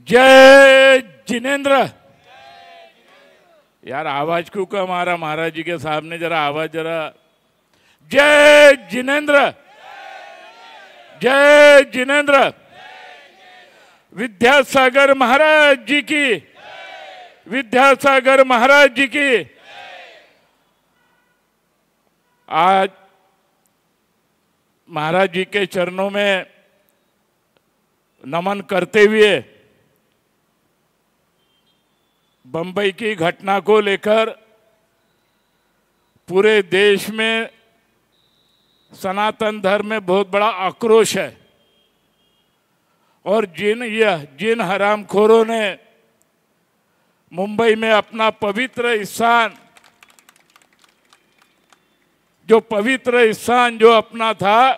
जय जिनेंद्र। यार आवाज क्यों कम आ रहा महाराज जी के साहब ने, जरा आवाज जरा। जय जिनेंद्र, जय जिनेंद्र। विद्यासागर महाराज जी की, विद्यासागर महाराज जी की। आज महाराज जी के चरणों में नमन करते हुए बंबई की घटना को लेकर पूरे देश में सनातन धर्म में बहुत बड़ा आक्रोश है और जिन हरामखोरों ने मुंबई में अपना पवित्र स्थान जो अपना था,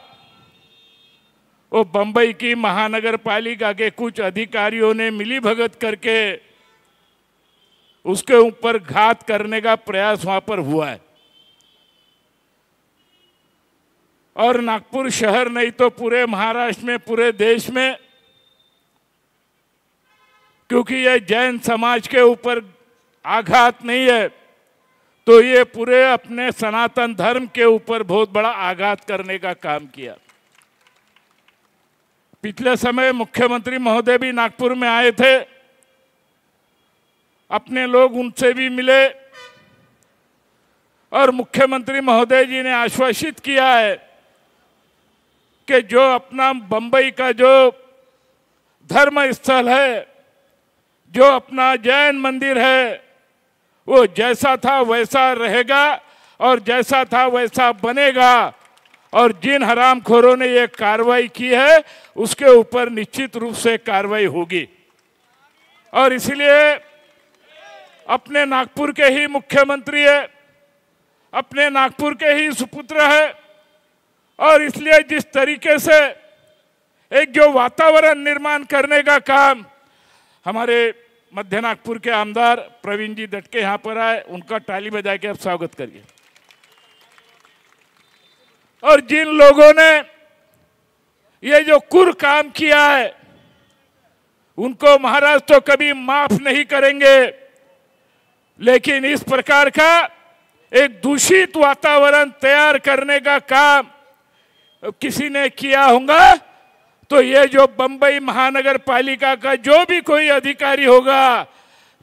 वो बंबई की महानगर पालिका के कुछ अधिकारियों ने मिलीभगत करके उसके ऊपर घात करने का प्रयास वहां पर हुआ है। और नागपुर शहर नहीं तो पूरे महाराष्ट्र में, पूरे देश में, क्योंकि ये जैन समाज के ऊपर आघात नहीं है तो ये पूरे अपने सनातन धर्म के ऊपर बहुत बड़ा आघात करने का काम किया। पिछले समय मुख्यमंत्री महोदय भी नागपुर में आए थे, अपने लोग उनसे भी मिले और मुख्यमंत्री महोदय जी ने आश्वासित किया है कि जो अपना बंबई का जो धर्म स्थल है, जो अपना जैन मंदिर है, वो जैसा था वैसा रहेगा और जैसा था वैसा बनेगा। और जिन हरामखोरों ने ये कार्रवाई की है उसके ऊपर निश्चित रूप से कार्रवाई होगी। और इसलिए अपने नागपुर के ही मुख्यमंत्री है, अपने नागपुर के ही सुपुत्र है और इसलिए जिस तरीके से एक जो वातावरण निर्माण करने का काम हमारे मध्य नागपुर के आमदार प्रवीण जी दटके यहां पर आए, उनका ताली बजा के आप स्वागत करिए। और जिन लोगों ने ये जो कुर काम किया है उनको महाराज तो कभी माफ नहीं करेंगे, लेकिन इस प्रकार का एक दूषित वातावरण तैयार करने का काम किसी ने किया होगा तो ये जो बंबई महानगर पालिका का जो भी कोई अधिकारी होगा,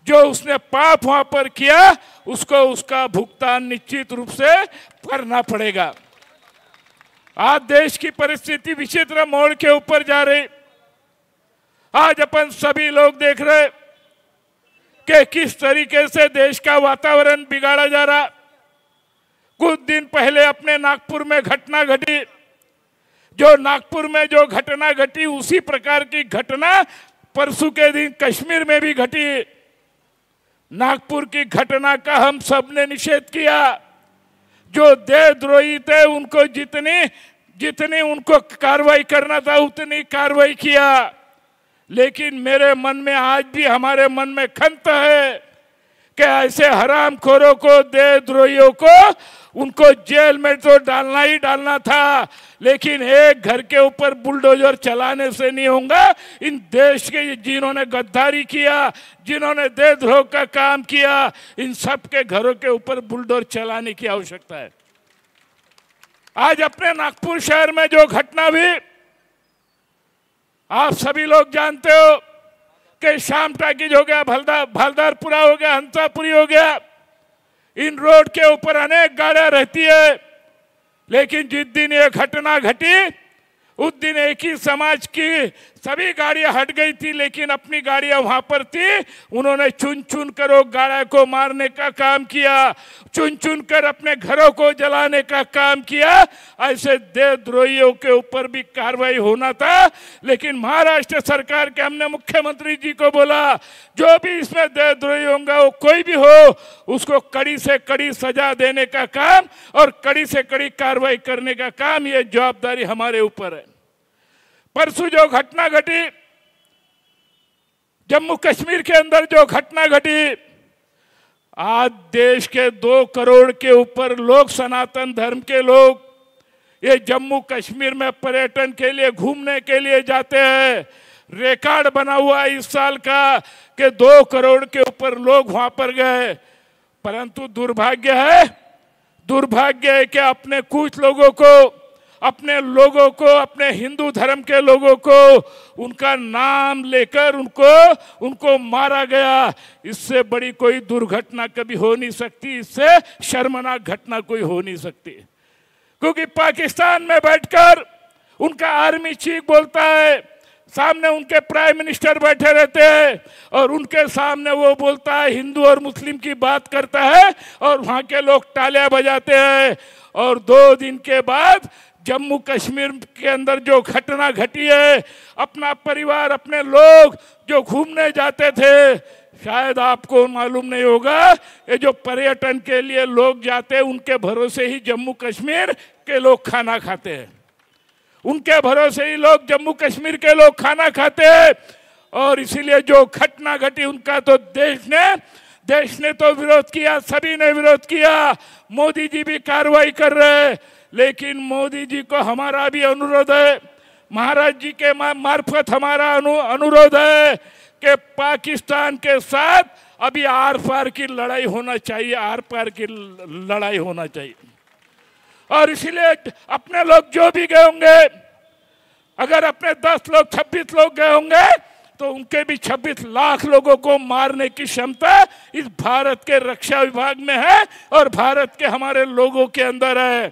जो उसने पाप वहां पर किया, उसको उसका भुगतान निश्चित रूप से करना पड़ेगा। आज देश की परिस्थिति विचित्र मोड़ के ऊपर जा रही। आज अपन सभी लोग देख रहे कि किस तरीके से देश का वातावरण बिगाड़ा जा रहा। कुछ दिन पहले अपने नागपुर में घटना घटी, जो नागपुर में जो घटना घटी उसी प्रकार की घटना परसों के दिन कश्मीर में भी घटी। नागपुर की घटना का हम सब ने निषेध किया। जो देशद्रोही थे उनको जितनी उनको कार्रवाई करना था उतनी कार्रवाई किया, लेकिन मेरे मन में आज भी, हमारे मन में खंत है कि ऐसे हरामखोरों को, देशद्रोहियों को, उनको जेल में तो डालना ही डालना था, लेकिन एक घर के ऊपर बुलडोजर चलाने से नहीं होगा। इन देश के जिन्होंने गद्दारी किया, जिन्होंने देशद्रोह का काम किया, इन सब के घरों के ऊपर बुलडोजर चलाने की आवश्यकता है। आज अपने नागपुर शहर में जो घटना हुई, आप सभी लोग जानते हो कि शाम टाकीज हो गया, भालदारपुरा हो गया, हंसापुरी हो गया। इन रोड के ऊपर अनेक गाड़ियां रहती है, लेकिन जिस दिन ये घटना घटी उस दिन एक ही समाज की सभी गाड़ियां हट गई थी, लेकिन अपनी गाड़ियां वहां पर थी। उन्होंने चुन चुन कर वो गाड़ियों को मारने का काम किया, चुन चुन कर अपने घरों को जलाने का काम किया। ऐसे देशद्रोहियों के ऊपर भी कार्रवाई होना था, लेकिन महाराष्ट्र सरकार के हमने मुख्यमंत्री जी को बोला, जो भी इसमें देशद्रोही होगा, वो कोई भी हो, उसको कड़ी से कड़ी सजा देने का काम और कड़ी से कड़ी कार्रवाई करने का काम, ये जवाबदारी हमारे ऊपर है। परसों जो घटना घटी, जम्मू कश्मीर के अंदर जो घटना घटी, आज देश के 2 करोड़ के ऊपर लोग, सनातन धर्म के लोग, ये जम्मू कश्मीर में पर्यटन के लिए, घूमने के लिए जाते हैं। रिकॉर्ड बना हुआ इस साल का कि 2 करोड़ के ऊपर लोग वहां पर गए। परंतु दुर्भाग्य है कि अपने कुछ लोगों को, अपने हिंदू धर्म के लोगों को उनका नाम लेकर उनको मारा गया। इससे बड़ी कोई दुर्घटना कभी हो नहीं सकती, इससे शर्मनाक घटना कोई हो नहीं सकती। क्योंकि पाकिस्तान में बैठकर उनका आर्मी चीफ बोलता है, सामने उनके प्राइम मिनिस्टर बैठे रहते हैं और उनके सामने वो बोलता है, हिंदू और मुस्लिम की बात करता है और वहाँ के लोग तालियां बजाते हैं। और 2 दिन के बाद जम्मू कश्मीर के अंदर जो घटना घटी है, अपना परिवार, अपने लोग जो घूमने जाते थे, शायद आपको मालूम नहीं होगा, ये जो पर्यटन के लिए लोग जाते हैं उनके भरोसे ही जम्मू कश्मीर के लोग खाना खाते हैं, उनके भरोसे ही लोग जम्मू कश्मीर के लोग खाना खाते हैं। और इसीलिए जो घटना घटी उनका तो देश ने तो विरोध किया, सभी ने विरोध किया, मोदी जी भी कार्रवाई कर रहे हैं। लेकिन मोदी जी को हमारा भी अनुरोध है, महाराज जी के मार्फत हमारा अनुरोध है कि पाकिस्तान के साथ अभी आर पार की लड़ाई होना चाहिए, आर पार की लड़ाई होना चाहिए। और इसीलिए अपने लोग जो भी गए होंगे, अगर अपने 10 लोग 26 लोग गए होंगे तो उनके भी 26 लाख लोगों को मारने की क्षमता इस भारत के रक्षा विभाग में है और भारत के हमारे लोगों के अंदर है।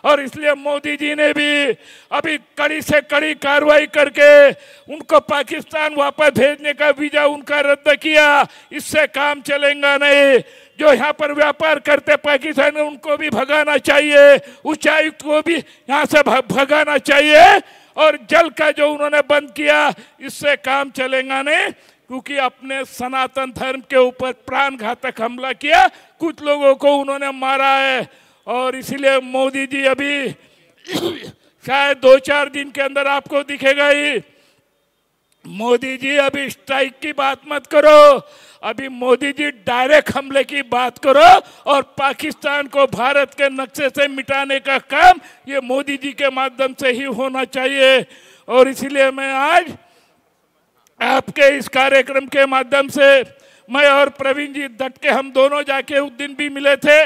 और इसलिए मोदी जी ने भी अभी कड़ी से कड़ी कार्रवाई करके उनको पाकिस्तान वापस भेजने का वीजा उनका रद्द किया। इससे काम चलेगा नहीं। जो यहाँ पर व्यापार करते पाकिस्तान में उनको भी भगाना चाहिए, उच्चायुक्त को भी यहाँ से भगाना चाहिए। और जल का जो उन्होंने बंद किया, इससे काम चलेगा नहीं, क्योंकि अपने सनातन धर्म के ऊपर प्राणघातक हमला किया, कुछ लोगों को उन्होंने मारा है। और इसीलिए मोदी जी अभी शायद 2-4 दिन के अंदर आपको दिखेगा ही, मोदी जी अभी स्ट्राइक की बात मत करो, अभी मोदी जी डायरेक्ट हमले की बात करो और पाकिस्तान को भारत के नक्शे से मिटाने का काम ये मोदी जी के माध्यम से ही होना चाहिए। और इसीलिए मैं आज आपके इस कार्यक्रम के माध्यम से, मैं और प्रवीण जी डट के हम दोनों जाके उस दिन भी मिले थे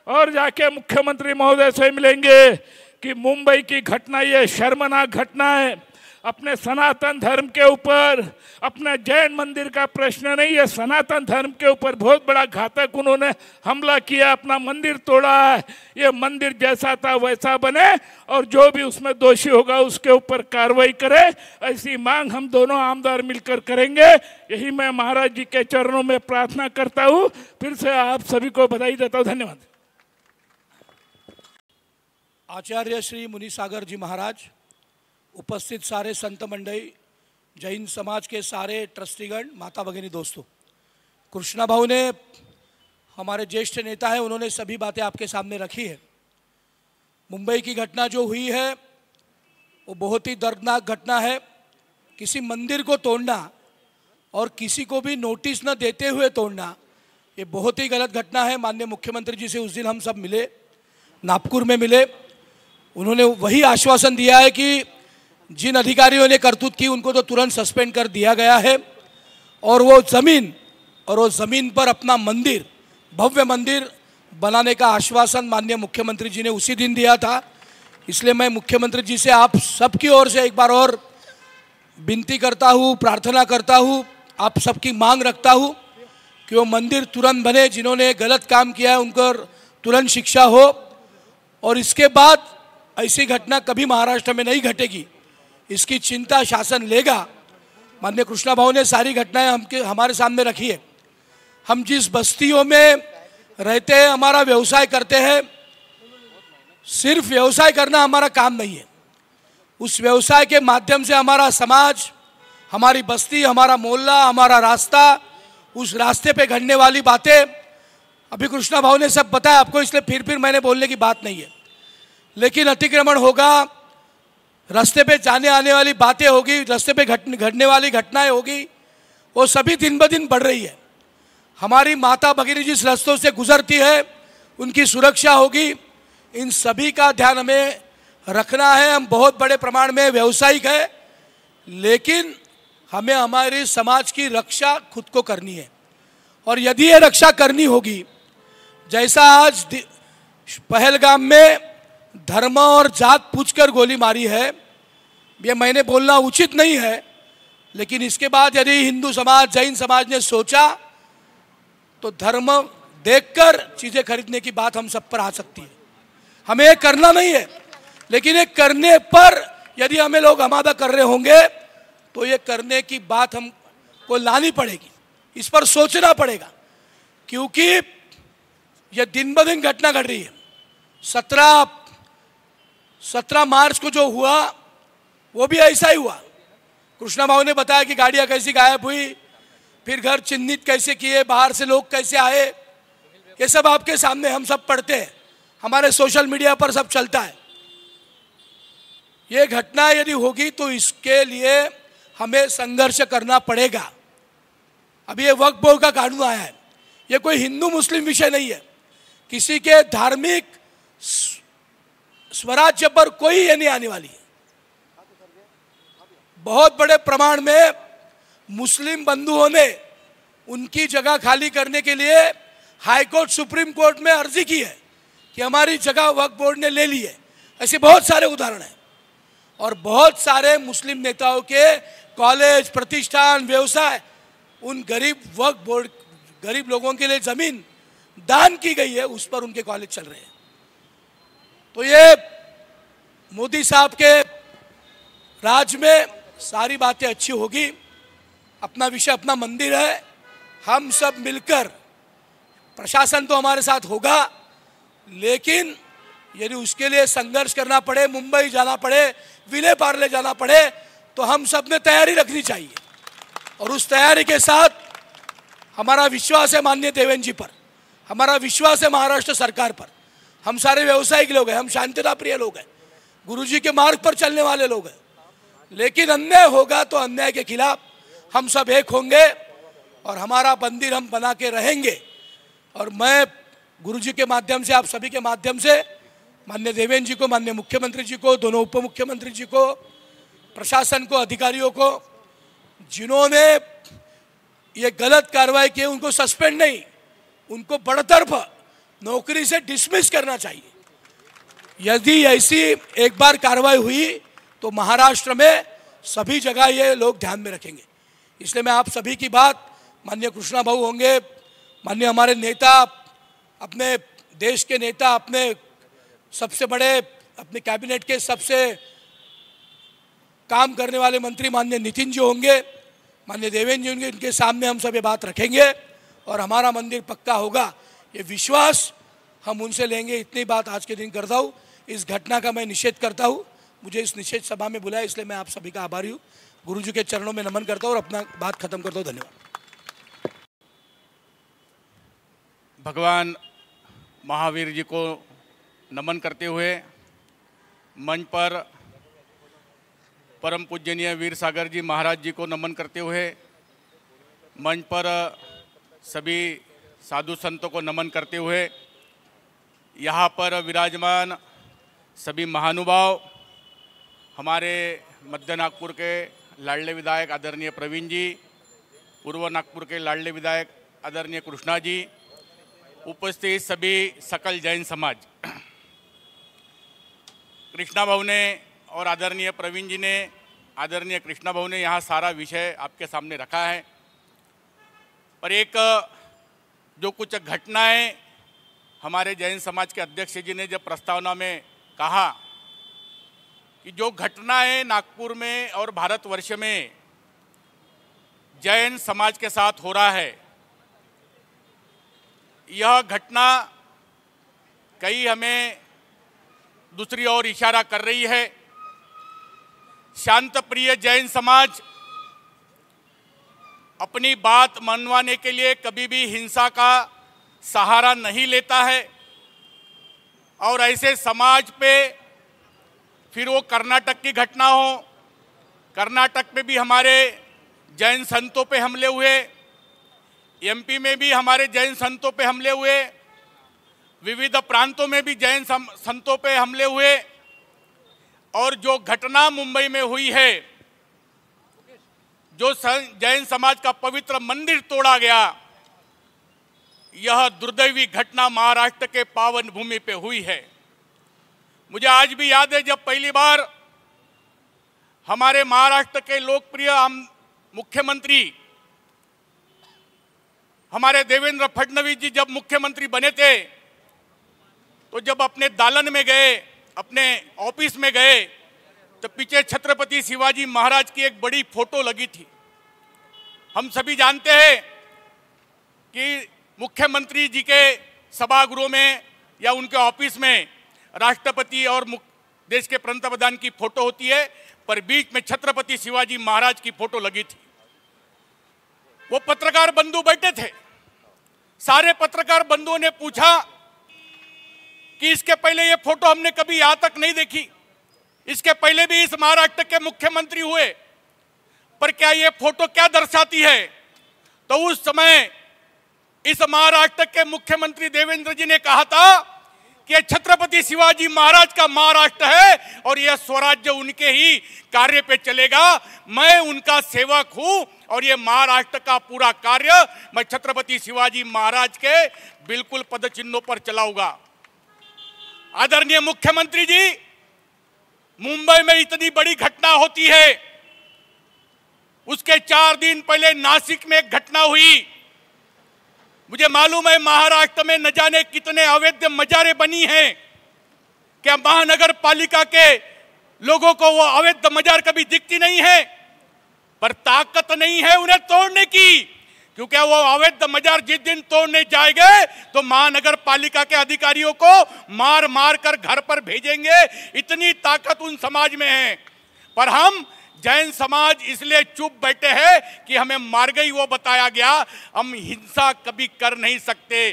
और जाके मुख्यमंत्री महोदय से मिलेंगे कि मुंबई की घटना ये शर्मनाक घटना है। अपने सनातन धर्म के ऊपर, अपने जैन मंदिर का प्रश्न नहीं, ये सनातन धर्म के ऊपर बहुत बड़ा घातक उन्होंने हमला किया, अपना मंदिर तोड़ा है। ये मंदिर जैसा था वैसा बने और जो भी उसमें दोषी होगा उसके ऊपर कार्रवाई करे, ऐसी मांग हम दोनों आमदार मिलकर करेंगे। यही मैं महाराज जी के चरणों में प्रार्थना करता हूँ। फिर से आप सभी को बधाई देता हूँ। धन्यवाद। आचार्य श्री मुनिसागर जी महाराज, उपस्थित सारे संत मंडली, जैन समाज के सारे ट्रस्टीगण, माता भगिनी दोस्तों, कृष्णा भाऊ ने, हमारे ज्येष्ठ नेता हैं, उन्होंने सभी बातें आपके सामने रखी है। मुंबई की घटना जो हुई है वो बहुत ही दर्दनाक घटना है। किसी मंदिर को तोड़ना और किसी को भी नोटिस न देते हुए तोड़ना, ये बहुत ही गलत घटना है। माननीय मुख्यमंत्री जी से उस दिन हम सब मिले, नागपुर में मिले, उन्होंने वही आश्वासन दिया है कि जिन अधिकारियों ने करतूत की उनको तो तुरंत सस्पेंड कर दिया गया है और वो ज़मीन पर अपना मंदिर, भव्य मंदिर बनाने का आश्वासन माननीय मुख्यमंत्री जी ने उसी दिन दिया था। इसलिए मैं मुख्यमंत्री जी से आप सबकी ओर से एक बार और विनती करता हूँ, प्रार्थना करता हूँ, आप सबकी मांग रखता हूँ कि वो मंदिर तुरंत बने, जिन्होंने गलत काम किया है उनको तुरंत शिक्षा हो और इसके बाद ऐसी घटना कभी महाराष्ट्र में नहीं घटेगी, इसकी चिंता शासन लेगा। माननीय कृष्णा भाऊ ने सारी घटनाएं हमारे सामने रखी है। हम जिस बस्तियों में रहते हैं, हमारा व्यवसाय करते हैं, सिर्फ व्यवसाय करना हमारा काम नहीं है। उस व्यवसाय के माध्यम से हमारा समाज, हमारी बस्ती, हमारा मोहल्ला, हमारा रास्ता, उस रास्ते पे घटने वाली बातें अभी कृष्णा भाऊ ने सब बताया आपको, इसलिए फिर मैंने बोलने की बात नहीं है। लेकिन अतिक्रमण होगा, रास्ते पे जाने आने वाली बातें होगी, रास्ते पे घटने वाली घटनाएं होगी, वो सभी दिन ब दिन बढ़ रही है। हमारी माता भगिनी जिस रास्तों से गुजरती है उनकी सुरक्षा होगी, इन सभी का ध्यान हमें रखना है। हम बहुत बड़े प्रमाण में व्यावसायिक है, लेकिन हमें हमारे समाज की रक्षा खुद को करनी है। और यदि ये रक्षा करनी होगी, जैसा आज पहलगाम में धर्म और जात पूछकर गोली मारी है, ये मैंने बोलना उचित नहीं है, लेकिन इसके बाद यदि हिंदू समाज, जैन समाज ने सोचा तो धर्म देखकर चीजें खरीदने की बात हम सब पर आ सकती है। हमें ये करना नहीं है, लेकिन ये करने पर यदि हमें लोग आमादा कर रहे होंगे तो ये करने की बात हमको लानी पड़ेगी, इस पर सोचना पड़ेगा, क्योंकि ये दिन ब दिन घटना घट रही है। 17 मार्च को जो हुआ वो भी ऐसा ही हुआ। कृष्णा भाऊ ने बताया कि गाड़ियां कैसी गायब हुई, फिर घर चिन्हित कैसे किए, बाहर से लोग कैसे आए, ये सब आपके सामने हम सब पढ़ते हैं, हमारे सोशल मीडिया पर सब चलता है। ये घटना यदि होगी तो इसके लिए हमें संघर्ष करना पड़ेगा। अभी ये वक्फ बोर्ड का कानून आया है, ये कोई हिंदू मुस्लिम विषय नहीं है, किसी के धार्मिक स्वराज्य पर कोई ये नहीं आने वाली है। बहुत बड़े प्रमाण में मुस्लिम बंधुओं ने उनकी जगह खाली करने के लिए हाई कोर्ट, सुप्रीम कोर्ट में अर्जी की है कि हमारी जगह वक्फ बोर्ड ने ले ली है। ऐसे बहुत सारे उदाहरण हैं। और बहुत सारे मुस्लिम नेताओं के कॉलेज, प्रतिष्ठान, व्यवसाय, उन गरीब वक्फ बोर्ड, गरीब लोगों के लिए जमीन दान की गई है, उस पर उनके कॉलेज चल रहे हैं। तो ये मोदी साहब के राज में सारी बातें अच्छी होगी। अपना विषय, अपना मंदिर है, हम सब मिलकर, प्रशासन तो हमारे साथ होगा, लेकिन यदि उसके लिए संघर्ष करना पड़े, मुंबई जाना पड़े, विले पार्ले जाना पड़े, तो हम सब ने तैयारी रखनी चाहिए। और उस तैयारी के साथ हमारा विश्वास है माननीय देवेंद्र जी पर, हमारा विश्वास है महाराष्ट्र सरकार पर। हम सारे व्यवसायिक लोग हैं, हम शांतिता प्रिय लोग हैं, गुरुजी के मार्ग पर चलने वाले लोग हैं, लेकिन अन्याय होगा तो अन्याय के खिलाफ हम सब एक होंगे और हमारा मंदिर हम बना के रहेंगे। और मैं गुरुजी के माध्यम से, आप सभी के माध्यम से माननीय देवेंद्र जी को, माननीय मुख्यमंत्री जी को, दोनों उप मुख्यमंत्री जी को, प्रशासन को, अधिकारियों को, जिन्होंने ये गलत कार्रवाई की, उनको सस्पेंड नहीं, उनको बड़तरफ नौकरी से डिसमिस करना चाहिए। यदि ऐसी एक बार कार्रवाई हुई तो महाराष्ट्र में सभी जगह ये लोग ध्यान में रखेंगे। इसलिए मैं आप सभी की बात, माननीय कृष्णा भाऊ होंगे, माननीय हमारे नेता, अपने देश के नेता, अपने सबसे बड़े, अपने कैबिनेट के सबसे काम करने वाले मंत्री माननीय नितिन जी होंगे, माननीय देवेंद्र जी होंगे, इनके सामने हम सब ये बात रखेंगे और हमारा मंदिर पक्का होगा, ये विश्वास हम उनसे लेंगे। इतनी बात आज के दिन करता हूँ। इस घटना का मैं निषेध करता हूँ। मुझे इस निषेध सभा में बुलाया, इसलिए मैं आप सभी का आभारी हूँ। गुरु जी के चरणों में नमन करता हूँ और अपना बात खत्म करता हूँ। धन्यवाद। भगवान महावीर जी को नमन करते हुए मंच पर परम पूजनीय वीर सागर जी महाराज जी को नमन करते हुए मंच पर सभी साधु संतों को नमन करते हुए यहाँ पर विराजमान सभी महानुभाव, हमारे मध्य नागपुर के लाडले विधायक आदरणीय प्रवीण जी, पूर्व नागपुर के लाडले विधायक आदरणीय कृष्णा जी, उपस्थित सभी सकल जैन समाज, कृष्णा भाऊ ने और आदरणीय प्रवीण जी ने, आदरणीय कृष्णा भाऊ ने यहाँ सारा विषय आपके सामने रखा है। पर एक जो कुछ घटनाएं हमारे जैन समाज के अध्यक्ष जी ने जब प्रस्तावना में कहा कि जो घटनाएं नागपुर में और भारतवर्ष में जैन समाज के साथ हो रहा है, यह घटना कई हमें दूसरी ओर इशारा कर रही है। शांत प्रिय जैन समाज अपनी बात मनवाने के लिए कभी भी हिंसा का सहारा नहीं लेता है और ऐसे समाज पे फिर वो कर्नाटक की घटना हो, कर्नाटक में भी हमारे जैन संतों पे हमले हुए, एमपी में भी हमारे जैन संतों पे हमले हुए, विविध प्रांतों में भी जैन संतों पे हमले हुए, और जो घटना मुंबई में हुई है, जो जैन समाज का पवित्र मंदिर तोड़ा गया, यह दुर्दैवी घटना महाराष्ट्र के पावन भूमि पे हुई है। मुझे आज भी याद है जब पहली बार हमारे महाराष्ट्र के लोकप्रिय मुख्यमंत्री हमारे देवेंद्र फडणवीस जी जब मुख्यमंत्री बने थे, तो जब अपने दालन में गए, अपने ऑफिस में गए, तो पीछे छत्रपति शिवाजी महाराज की एक बड़ी फोटो लगी थी। हम सभी जानते हैं कि मुख्यमंत्री जी के सभागृह में या उनके ऑफिस में राष्ट्रपति और देश के पंतप्रधान की फोटो होती है, पर बीच में छत्रपति शिवाजी महाराज की फोटो लगी थी। वो पत्रकार बंधु बैठे थे। सारे पत्रकार बंधुओं ने पूछा कि इसके पहले ये फोटो हमने कभी यहां तक नहीं देखी, इसके पहले भी इस महाराष्ट्र के मुख्यमंत्री हुए, पर क्या ये फोटो क्या दर्शाती है? तो उस समय इस महाराष्ट्र के मुख्यमंत्री देवेंद्र जी ने कहा था कि छत्रपति शिवाजी महाराज का महाराष्ट्र है और यह स्वराज्य उनके ही कार्य पे चलेगा। मैं उनका सेवक हूं और यह महाराष्ट्र का पूरा कार्य मैं छत्रपति शिवाजी महाराज के बिल्कुल पदचिन्हों पर चलाऊंगा। आदरणीय मुख्यमंत्री जी, मुंबई में इतनी बड़ी घटना होती है, उसके 4 दिन पहले नासिक में एक घटना हुई। मुझे मालूम है महाराष्ट्र में न जाने कितने अवैध मजारे बनी हैं। क्या महानगर पालिका के लोगों को वो अवैध मजार कभी दिखती नहीं है? पर ताकत नहीं है उन्हें तोड़ने की, क्योंकि वो अवैध मजार जिस दिन तोड़ने जाएंगे तो महानगर पालिका के अधिकारियों को मार मार कर घर पर भेजेंगे। इतनी ताकत उन समाज में है। पर हम जैन समाज इसलिए चुप बैठे हैं कि हमें मार गई वो बताया गया, हम हिंसा कभी कर नहीं सकते।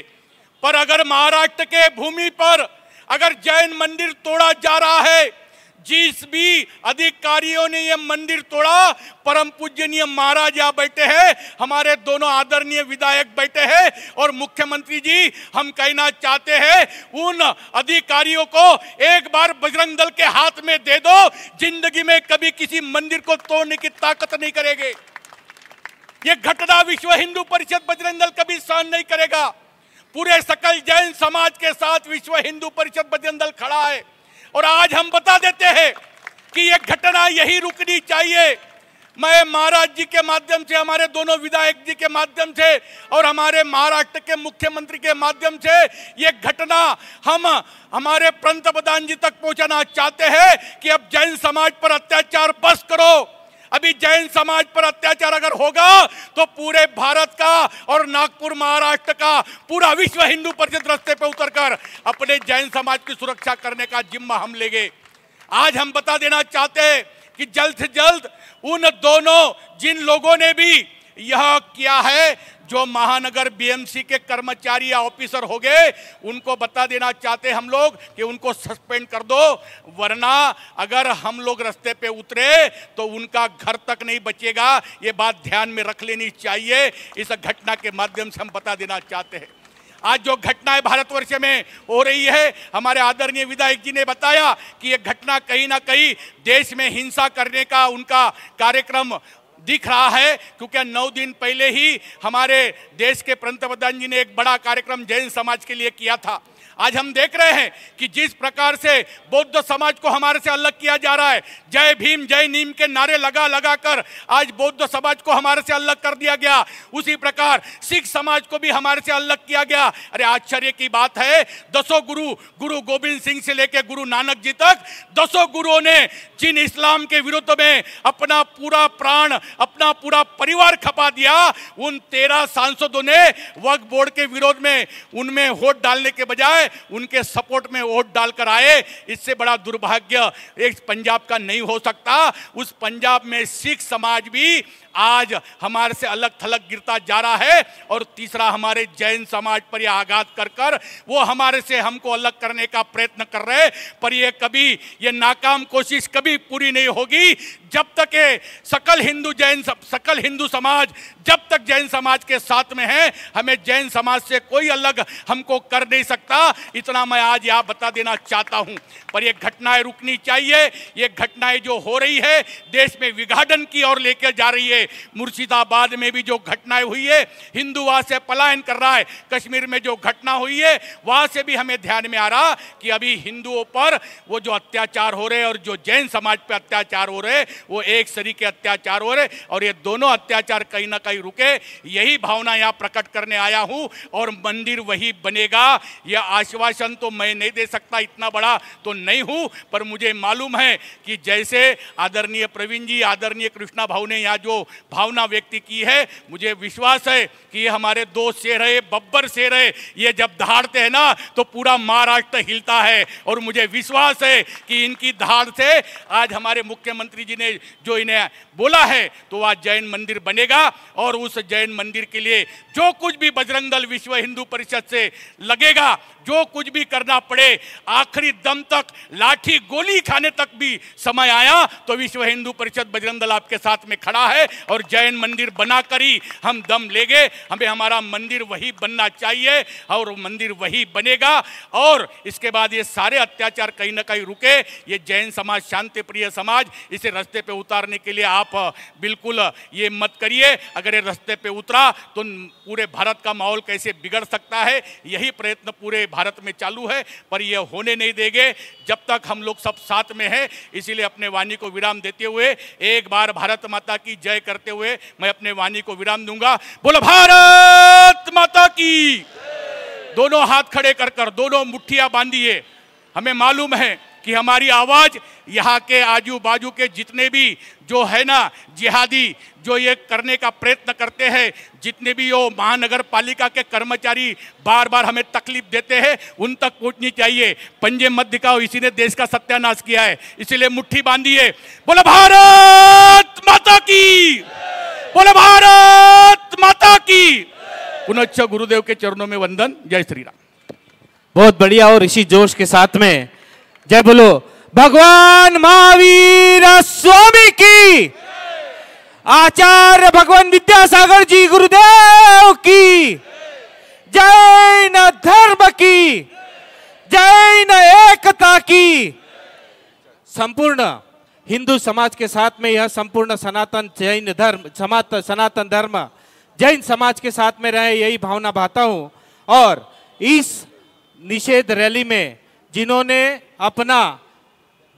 पर अगर महाराष्ट्र के भूमि पर अगर जैन मंदिर तोड़ा जा रहा है, जिस भी अधिकारियों ने ये मंदिर तोड़ा, परम पूजनीय महाराज यहाँ बैठे हैं, हमारे दोनों आदरणीय विधायक बैठे हैं और मुख्यमंत्री जी, हम कहना चाहते हैं उन अधिकारियों को एक बार बजरंग दल के हाथ में दे दो, जिंदगी में कभी किसी मंदिर को तोड़ने की ताकत नहीं करेंगे। ये घटना विश्व हिंदू परिषद बजरंग दल कभी सहन नहीं करेगा। पूरे सकल जैन समाज के साथ विश्व हिंदू परिषद बजरंग दल खड़ा है और आज हम बता देते हैं कि यह घटना यही रुकनी चाहिए। मैं महाराज जी के माध्यम से, हमारे दोनों विधायक जी के माध्यम से और हमारे महाराष्ट्र के मुख्यमंत्री के माध्यम से यह घटना हम हमारे पंतप्रधान जी तक पहुंचाना चाहते हैं कि अब जैन समाज पर अत्याचार बस करो। अभी जैन समाज पर अत्याचार अगर होगा तो पूरे भारत का और नागपुर महाराष्ट्र का पूरा विश्व हिंदू परिषद रास्ते पे उतरकर अपने जैन समाज की सुरक्षा करने का जिम्मा हम लेंगे। आज हम बता देना चाहते हैं कि जल्द से जल्द उन दोनों जिन लोगों ने भी यह किया है, जो महानगर बीएमसी के कर्मचारी या ऑफिसर हो गए, उनको बता देना चाहते हम लोग कि उनको सस्पेंड कर दो, वरना अगर हम लोग रास्ते पे उतरे तो उनका घर तक नहीं बचेगा। ये बात ध्यान में रख लेनी चाहिए। इस घटना के माध्यम से हम बता देना चाहते हैं। आज जो घटनाएं भारतवर्ष में हो रही है, हमारे आदरणीय विधायक जी ने बताया कि यह घटना कहीं ना कहीं देश में हिंसा करने का उनका कार्यक्रम दिख रहा है, क्योंकि 9 दिन पहले ही हमारे देश के पंतप्रधान जी ने एक बड़ा कार्यक्रम जैन समाज के लिए किया था। आज हम देख रहे हैं कि जिस प्रकार से बौद्ध समाज को हमारे से अलग किया जा रहा है, जय भीम जय नीम के नारे लगा लगा कर आज बौद्ध समाज को हमारे से अलग कर दिया गया, उसी प्रकार सिख समाज को भी हमारे से अलग किया गया। अरे आश्चर्य की बात है, 10 गुरु गोविंद सिंह से लेकर गुरु नानक जी तक 10 गुरुओं ने जिन इस्लाम के विरुद्ध में अपना पूरा प्राण, अपना पूरा परिवार खपा दिया, उन 13 सांसदों ने वक्फ बोर्ड के विरोध में उनमें वोट डालने के बजाय उनके सपोर्ट में वोट डालकर आए। इससे बड़ा दुर्भाग्य एक पंजाब का नहीं हो सकता। उस पंजाब में सिख समाज भी आज हमारे से अलग थलग गिरता जा रहा है और तीसरा हमारे जैन समाज पर यह आघात कर कर वो हमारे से हमको अलग करने का प्रयत्न कर रहे। पर ये नाकाम कोशिश कभी पूरी नहीं होगी जब तक सकल हिंदू समाज जब तक जैन समाज के साथ में है। हमें जैन समाज से कोई अलग हमको कर नहीं सकता। इतना मैं आज यहाँ बता देना चाहता हूँ। पर ये घटनाएं रुकनी चाहिए। ये घटनाएं जो हो रही है देश में विघटन की ओर लेकर जा रही है। मुर्शिदाबाद में भी जो घटनाएं हुई है, हिंदू वहां से पलायन कर रहा है। कश्मीर में जो घटना हुई है वहां से भी हमें ध्यान में आ रहा कि अभी हिंदुओं पर वो जो अत्याचार हो रहे और जो जैन समाज पे अत्याचार हो रहे वो एक सरी के अत्याचार हो रहे, और ये दोनों अत्याचार कहीं ना कहीं रुके। यही भावना यहाँ प्रकट करने आया हूँ और मंदिर वही बनेगा। यह आश्वासन तो मैं नहीं दे सकता, इतना बड़ा तो नहीं हूँ, पर मुझे मालूम है कि जैसे आदरणीय प्रवीण जी, आदरणीय कृष्णा भाऊ ने यहाँ जो भावना व्यक्त की है, मुझे विश्वास है कि ये हमारे दो शेर है, बब्बर शेर है। ये जब दहाड़ते हैं ना तो पूरा महाराष्ट्र हिलता है, और मुझे विश्वास है कि इनकी दहाड़ से आज हमारे मुख्यमंत्री जी ने जो इन्हें बोला है तो आज जैन मंदिर बनेगा। और उस जैन मंदिर के लिए जो कुछ भी बजरंग दल विश्व हिंदू परिषद से लगेगा, जो कुछ भी करना पड़े, आखिरी दम तक, लाठी गोली खाने तक भी समय आया तो विश्व हिंदू परिषद बजरंग दल आपके साथ में खड़ा है, और जैन मंदिर बनाकर ही हम दम लेंगे। हमें हमारा मंदिर वही बनना चाहिए और मंदिर वही बनेगा। और इसके बाद ये सारे अत्याचार कहीं ना कहीं रुके। ये जैन समाज शांति प्रिय समाज, इसे रास्ते पे उतारने के लिए आप बिल्कुल ये मत करिए। अगर ये रास्ते पे उतरा तो पूरे भारत का माहौल कैसे बिगड़ सकता है, यही प्रयत्न पूरे भारत में चालू है, पर यह होने नहीं देंगे जब तक हम लोग सब साथ में हैं। इसीलिए अपने वाणी को विराम देते हुए, एक बार भारत माता की जय करते हुए मैं अपने वाणी को विराम दूंगा। बोलो भारत माता की। दोनों हाथ खड़े कर कर दोनों मुट्ठियां बांधिए। हमें मालूम है कि हमारी आवाज यहाँ के आजू बाजू के जितने भी जो है ना जिहादी, जो ये करने का प्रयत्न करते हैं, जितने भी वो महानगर पालिका के कर्मचारी बार बार हमें तकलीफ देते हैं, उन तक पहुंचनी चाहिए। पंजे मत दिखाओ, इसी ने देश का सत्यानाश किया है, इसीलिए मुट्ठी बांधिए। बोलो भारत माता की, बोलो भारत माता की। पुनश्च गुरुदेव के चरणों में वंदन। जय श्री राम। बहुत बढ़िया। और इसी जोश के साथ में जय बोलो भगवान महावीर स्वामी की, आचार्य भगवान विद्यासागर जी गुरुदेव की, जैन धर्म की, जैन एकता की। संपूर्ण हिंदू समाज के साथ में यह संपूर्ण सनातन जैन धर्म, सनातन धर्म जैन समाज के साथ में रहे, यही भावना भाता हूं। और इस निषेध रैली में जिन्होंने अपना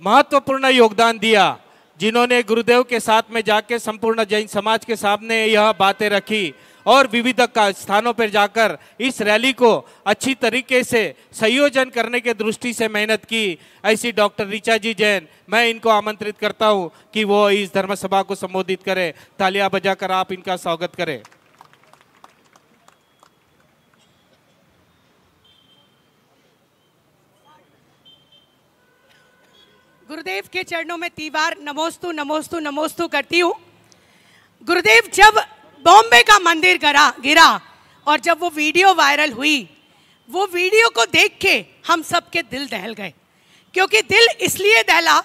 महत्वपूर्ण योगदान दिया, जिन्होंने गुरुदेव के साथ में जाके संपूर्ण जैन समाज के सामने यह बातें रखी और विविध स्थानों पर जाकर इस रैली को अच्छी तरीके से संयोजन करने के दृष्टि से मेहनत की, ऐसी डॉक्टर ऋचा जी जैन, मैं इनको आमंत्रित करता हूं कि वो इस धर्म सभा को संबोधित करें। तालियां बजाकर आप इनका स्वागत करें। गुरुदेव के चरणों में तीवार नमोस्तु नमोस्तु नमोस्तु करती हूँ। गुरुदेव जब बॉम्बे का मंदिर गिरा और जब वो वीडियो वायरल हुई, वो वीडियो को देख के हम सबके दिल दहल गए। क्योंकि दिल इसलिए दहला,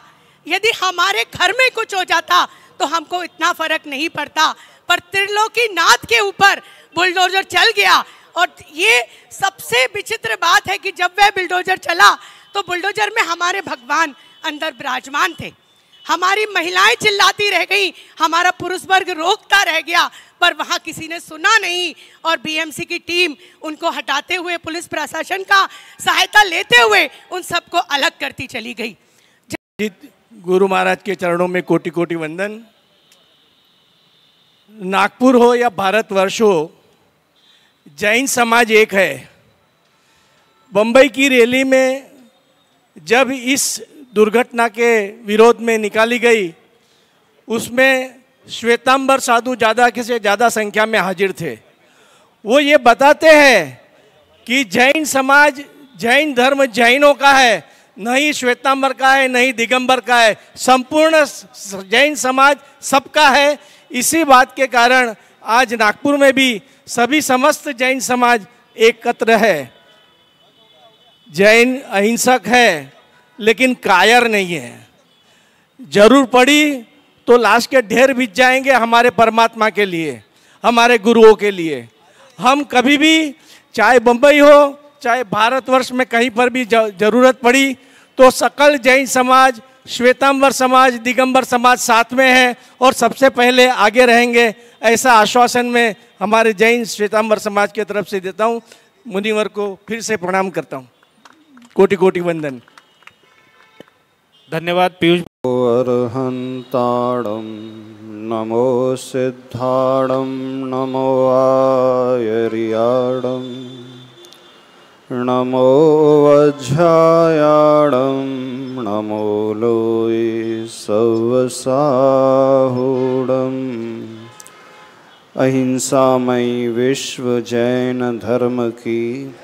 यदि हमारे घर में कुछ हो जाता तो हमको इतना फर्क नहीं पड़ता, पर त्रिलोकीनाथ के ऊपर बुलडोजर चल गया। और ये सबसे विचित्र बात है कि जब वह बुलडोजर चला तो बुलडोजर में हमारे भगवान अंदर विराजमान थे। हमारी महिलाएं चिल्लाती रह गई, हमारा पुरुष वर्ग रोकता रह गया, पर वहां किसी ने सुना नहीं। और बीएमसी की टीम उनको हटाते हुए, पुलिस प्रशासन का सहायता लेते हुए उन सबको अलग करती चली गई। गुरु महाराज के चरणों में कोटि कोटि वंदन। नागपुर हो या भारतवर्ष हो, जैन समाज एक है। बंबई की रैली में जब इस दुर्घटना के विरोध में निकाली गई, उसमें श्वेतांबर साधु ज़्यादा से ज़्यादा संख्या में हाजिर थे। वो ये बताते हैं कि जैन समाज, जैन धर्म जैनों का है, नहीं श्वेतांबर का है, नहीं दिगंबर का है, संपूर्ण जैन समाज सबका है। इसी बात के कारण आज नागपुर में भी सभी समस्त जैन समाज एकत्र है। जैन अहिंसक है लेकिन कायर नहीं है। जरूर पड़ी तो लाश के ढेर बिछ जाएंगे हमारे परमात्मा के लिए, हमारे गुरुओं के लिए। हम कभी भी, चाहे बंबई हो चाहे भारतवर्ष में कहीं पर भी जरूरत पड़ी तो सकल जैन समाज, श्वेतांबर समाज, दिगंबर समाज साथ में है और सबसे पहले आगे रहेंगे, ऐसा आश्वासन मैं हमारे जैन श्वेतांबर समाज की तरफ से देता हूँ। मुनिवर को फिर से प्रणाम करता हूँ। कोटि कोटि वंदन। धन्यवाद पीयूष। अर्हन्ताणं नमो सिद्धाणं नमो आयर्याणं नमो वज्रायाणं नमो लोये सवसाहूढम् अहिंसामयी विश्व जैन धर्म की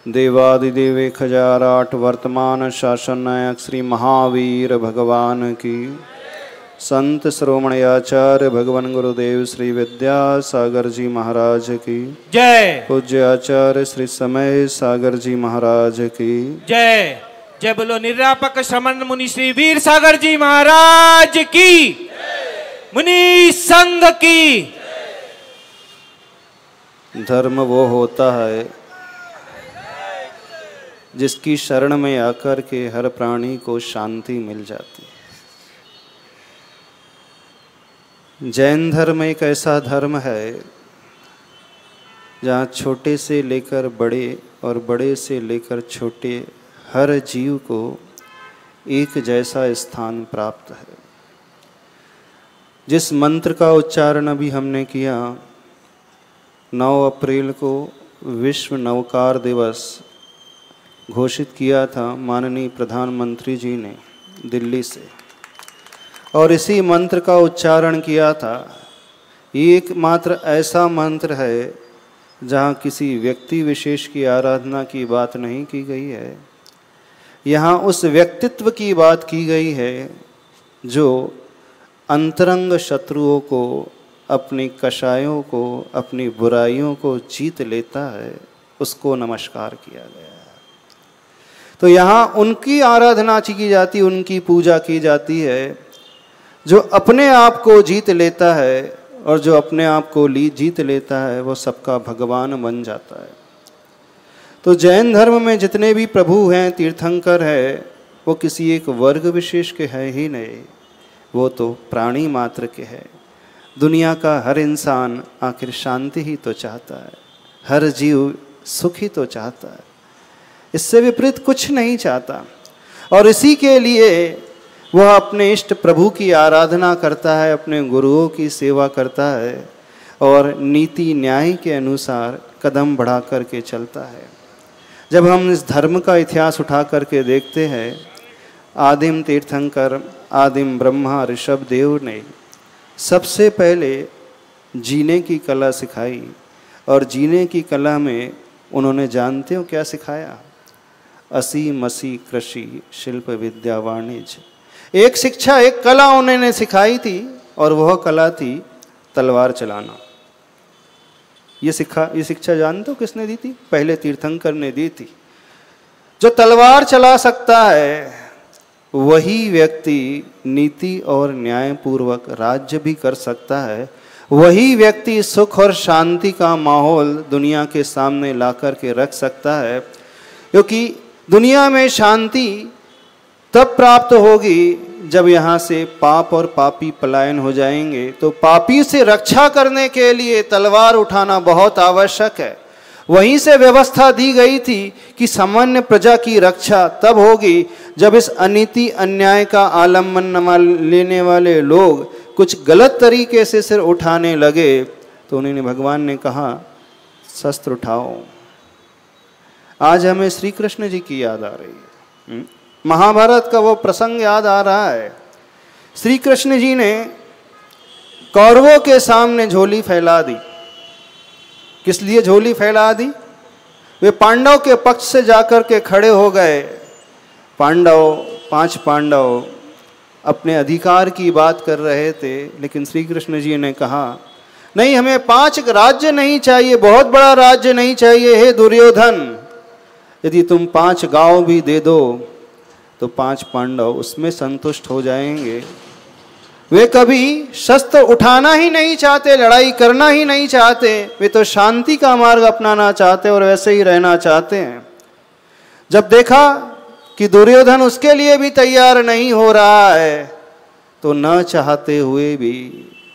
देवादिदेव 1008 वर्तमान शासन नायक श्री महावीर भगवान की, संत श्रोमणी आचार्य भगवान गुरुदेव श्री विद्यासागर जी महाराज की जय। पूज्य आचार्य श्री समय सागर जी महाराज की जय। जय बोलो निरापक श्रमण मुनि श्री वीर सागर जी महाराज की, मुनि संघ की। धर्म वो होता है जिसकी शरण में आकर के हर प्राणी को शांति मिल जाती है। जैन धर्म एक ऐसा धर्म है जहाँ छोटे से लेकर बड़े और बड़े से लेकर छोटे हर जीव को एक जैसा स्थान प्राप्त है। जिस मंत्र का उच्चारण अभी हमने किया, 9 अप्रैल को विश्व नवकार दिवस घोषित किया था माननीय प्रधानमंत्री जी ने दिल्ली से, और इसी मंत्र का उच्चारण किया था। एकमात्र ऐसा मंत्र है जहाँ किसी व्यक्ति विशेष की आराधना की बात नहीं की गई है, यहाँ उस व्यक्तित्व की बात की गई है जो अंतरंग शत्रुओं को, अपनी कषायों को, अपनी बुराइयों को जीत लेता है, उसको नमस्कार किया गया है। तो यहाँ उनकी आराधना की जाती, उनकी पूजा की जाती है जो अपने आप को जीत लेता है, और जो अपने आप को जीत लेता है वो सबका भगवान बन जाता है। तो जैन धर्म में जितने भी प्रभु हैं, तीर्थंकर है, वो किसी एक वर्ग विशेष के है ही नहीं, वो तो प्राणी मात्र के है। दुनिया का हर इंसान आखिर शांति ही तो चाहता है, हर जीव सुख ही तो चाहता है, इससे विपरीत कुछ नहीं चाहता। और इसी के लिए वह अपने इष्ट प्रभु की आराधना करता है, अपने गुरुओं की सेवा करता है और नीति न्याय के अनुसार कदम बढ़ा करके चलता है। जब हम इस धर्म का इतिहास उठा करके देखते हैं, आदिम तीर्थंकर, आदिम ब्रह्मा ऋषभ देव ने सबसे पहले जीने की कला सिखाई, और जीने की कला में उन्होंने जानते हो क्या सिखाया? असी मसी कृषि शिल्प विद्या वाणिज्य। एक शिक्षा, एक कला उन्होंने सिखाई थी, और वह कला थी तलवार चलाना। ये शिक्षा जानते हो किसने दी थी? पहले तीर्थंकर ने दी थी। जो तलवार चला सकता है वही व्यक्ति नीति और न्यायपूर्वक राज्य भी कर सकता है, वही व्यक्ति सुख और शांति का माहौल दुनिया के सामने ला कर के रख सकता है। क्योंकि दुनिया में शांति तब प्राप्त होगी जब यहाँ से पाप और पापी पलायन हो जाएंगे। तो पापी से रक्षा करने के लिए तलवार उठाना बहुत आवश्यक है। वहीं से व्यवस्था दी गई थी कि सामान्य प्रजा की रक्षा तब होगी जब इस अनीति अन्याय का आलम्बन लेने वाले लोग कुछ गलत तरीके से सिर उठाने लगे, तो उन्होंने, भगवान ने कहा शस्त्र उठाओ। आज हमें श्री कृष्ण जी की याद आ रही है, महाभारत का वो प्रसंग याद आ रहा है। श्री कृष्ण जी ने कौरवों के सामने झोली फैला दी। किस लिए झोली फैला दी? वे पांडव के पक्ष से जाकर के खड़े हो गए। पांच पांडव अपने अधिकार की बात कर रहे थे, लेकिन श्री कृष्ण जी ने कहा नहीं, हमें 5 राज्य नहीं चाहिए, बहुत बड़ा राज्य नहीं चाहिए। हे दुर्योधन, यदि तुम 5 गांव भी दे दो तो 5 पांडव उसमें संतुष्ट हो जाएंगे। वे कभी शस्त्र उठाना ही नहीं चाहते, लड़ाई करना ही नहीं चाहते। वे तो शांति का मार्ग अपनाना चाहते और वैसे ही रहना चाहते हैं। जब देखा कि दुर्योधन उसके लिए भी तैयार नहीं हो रहा है, तो न चाहते हुए भी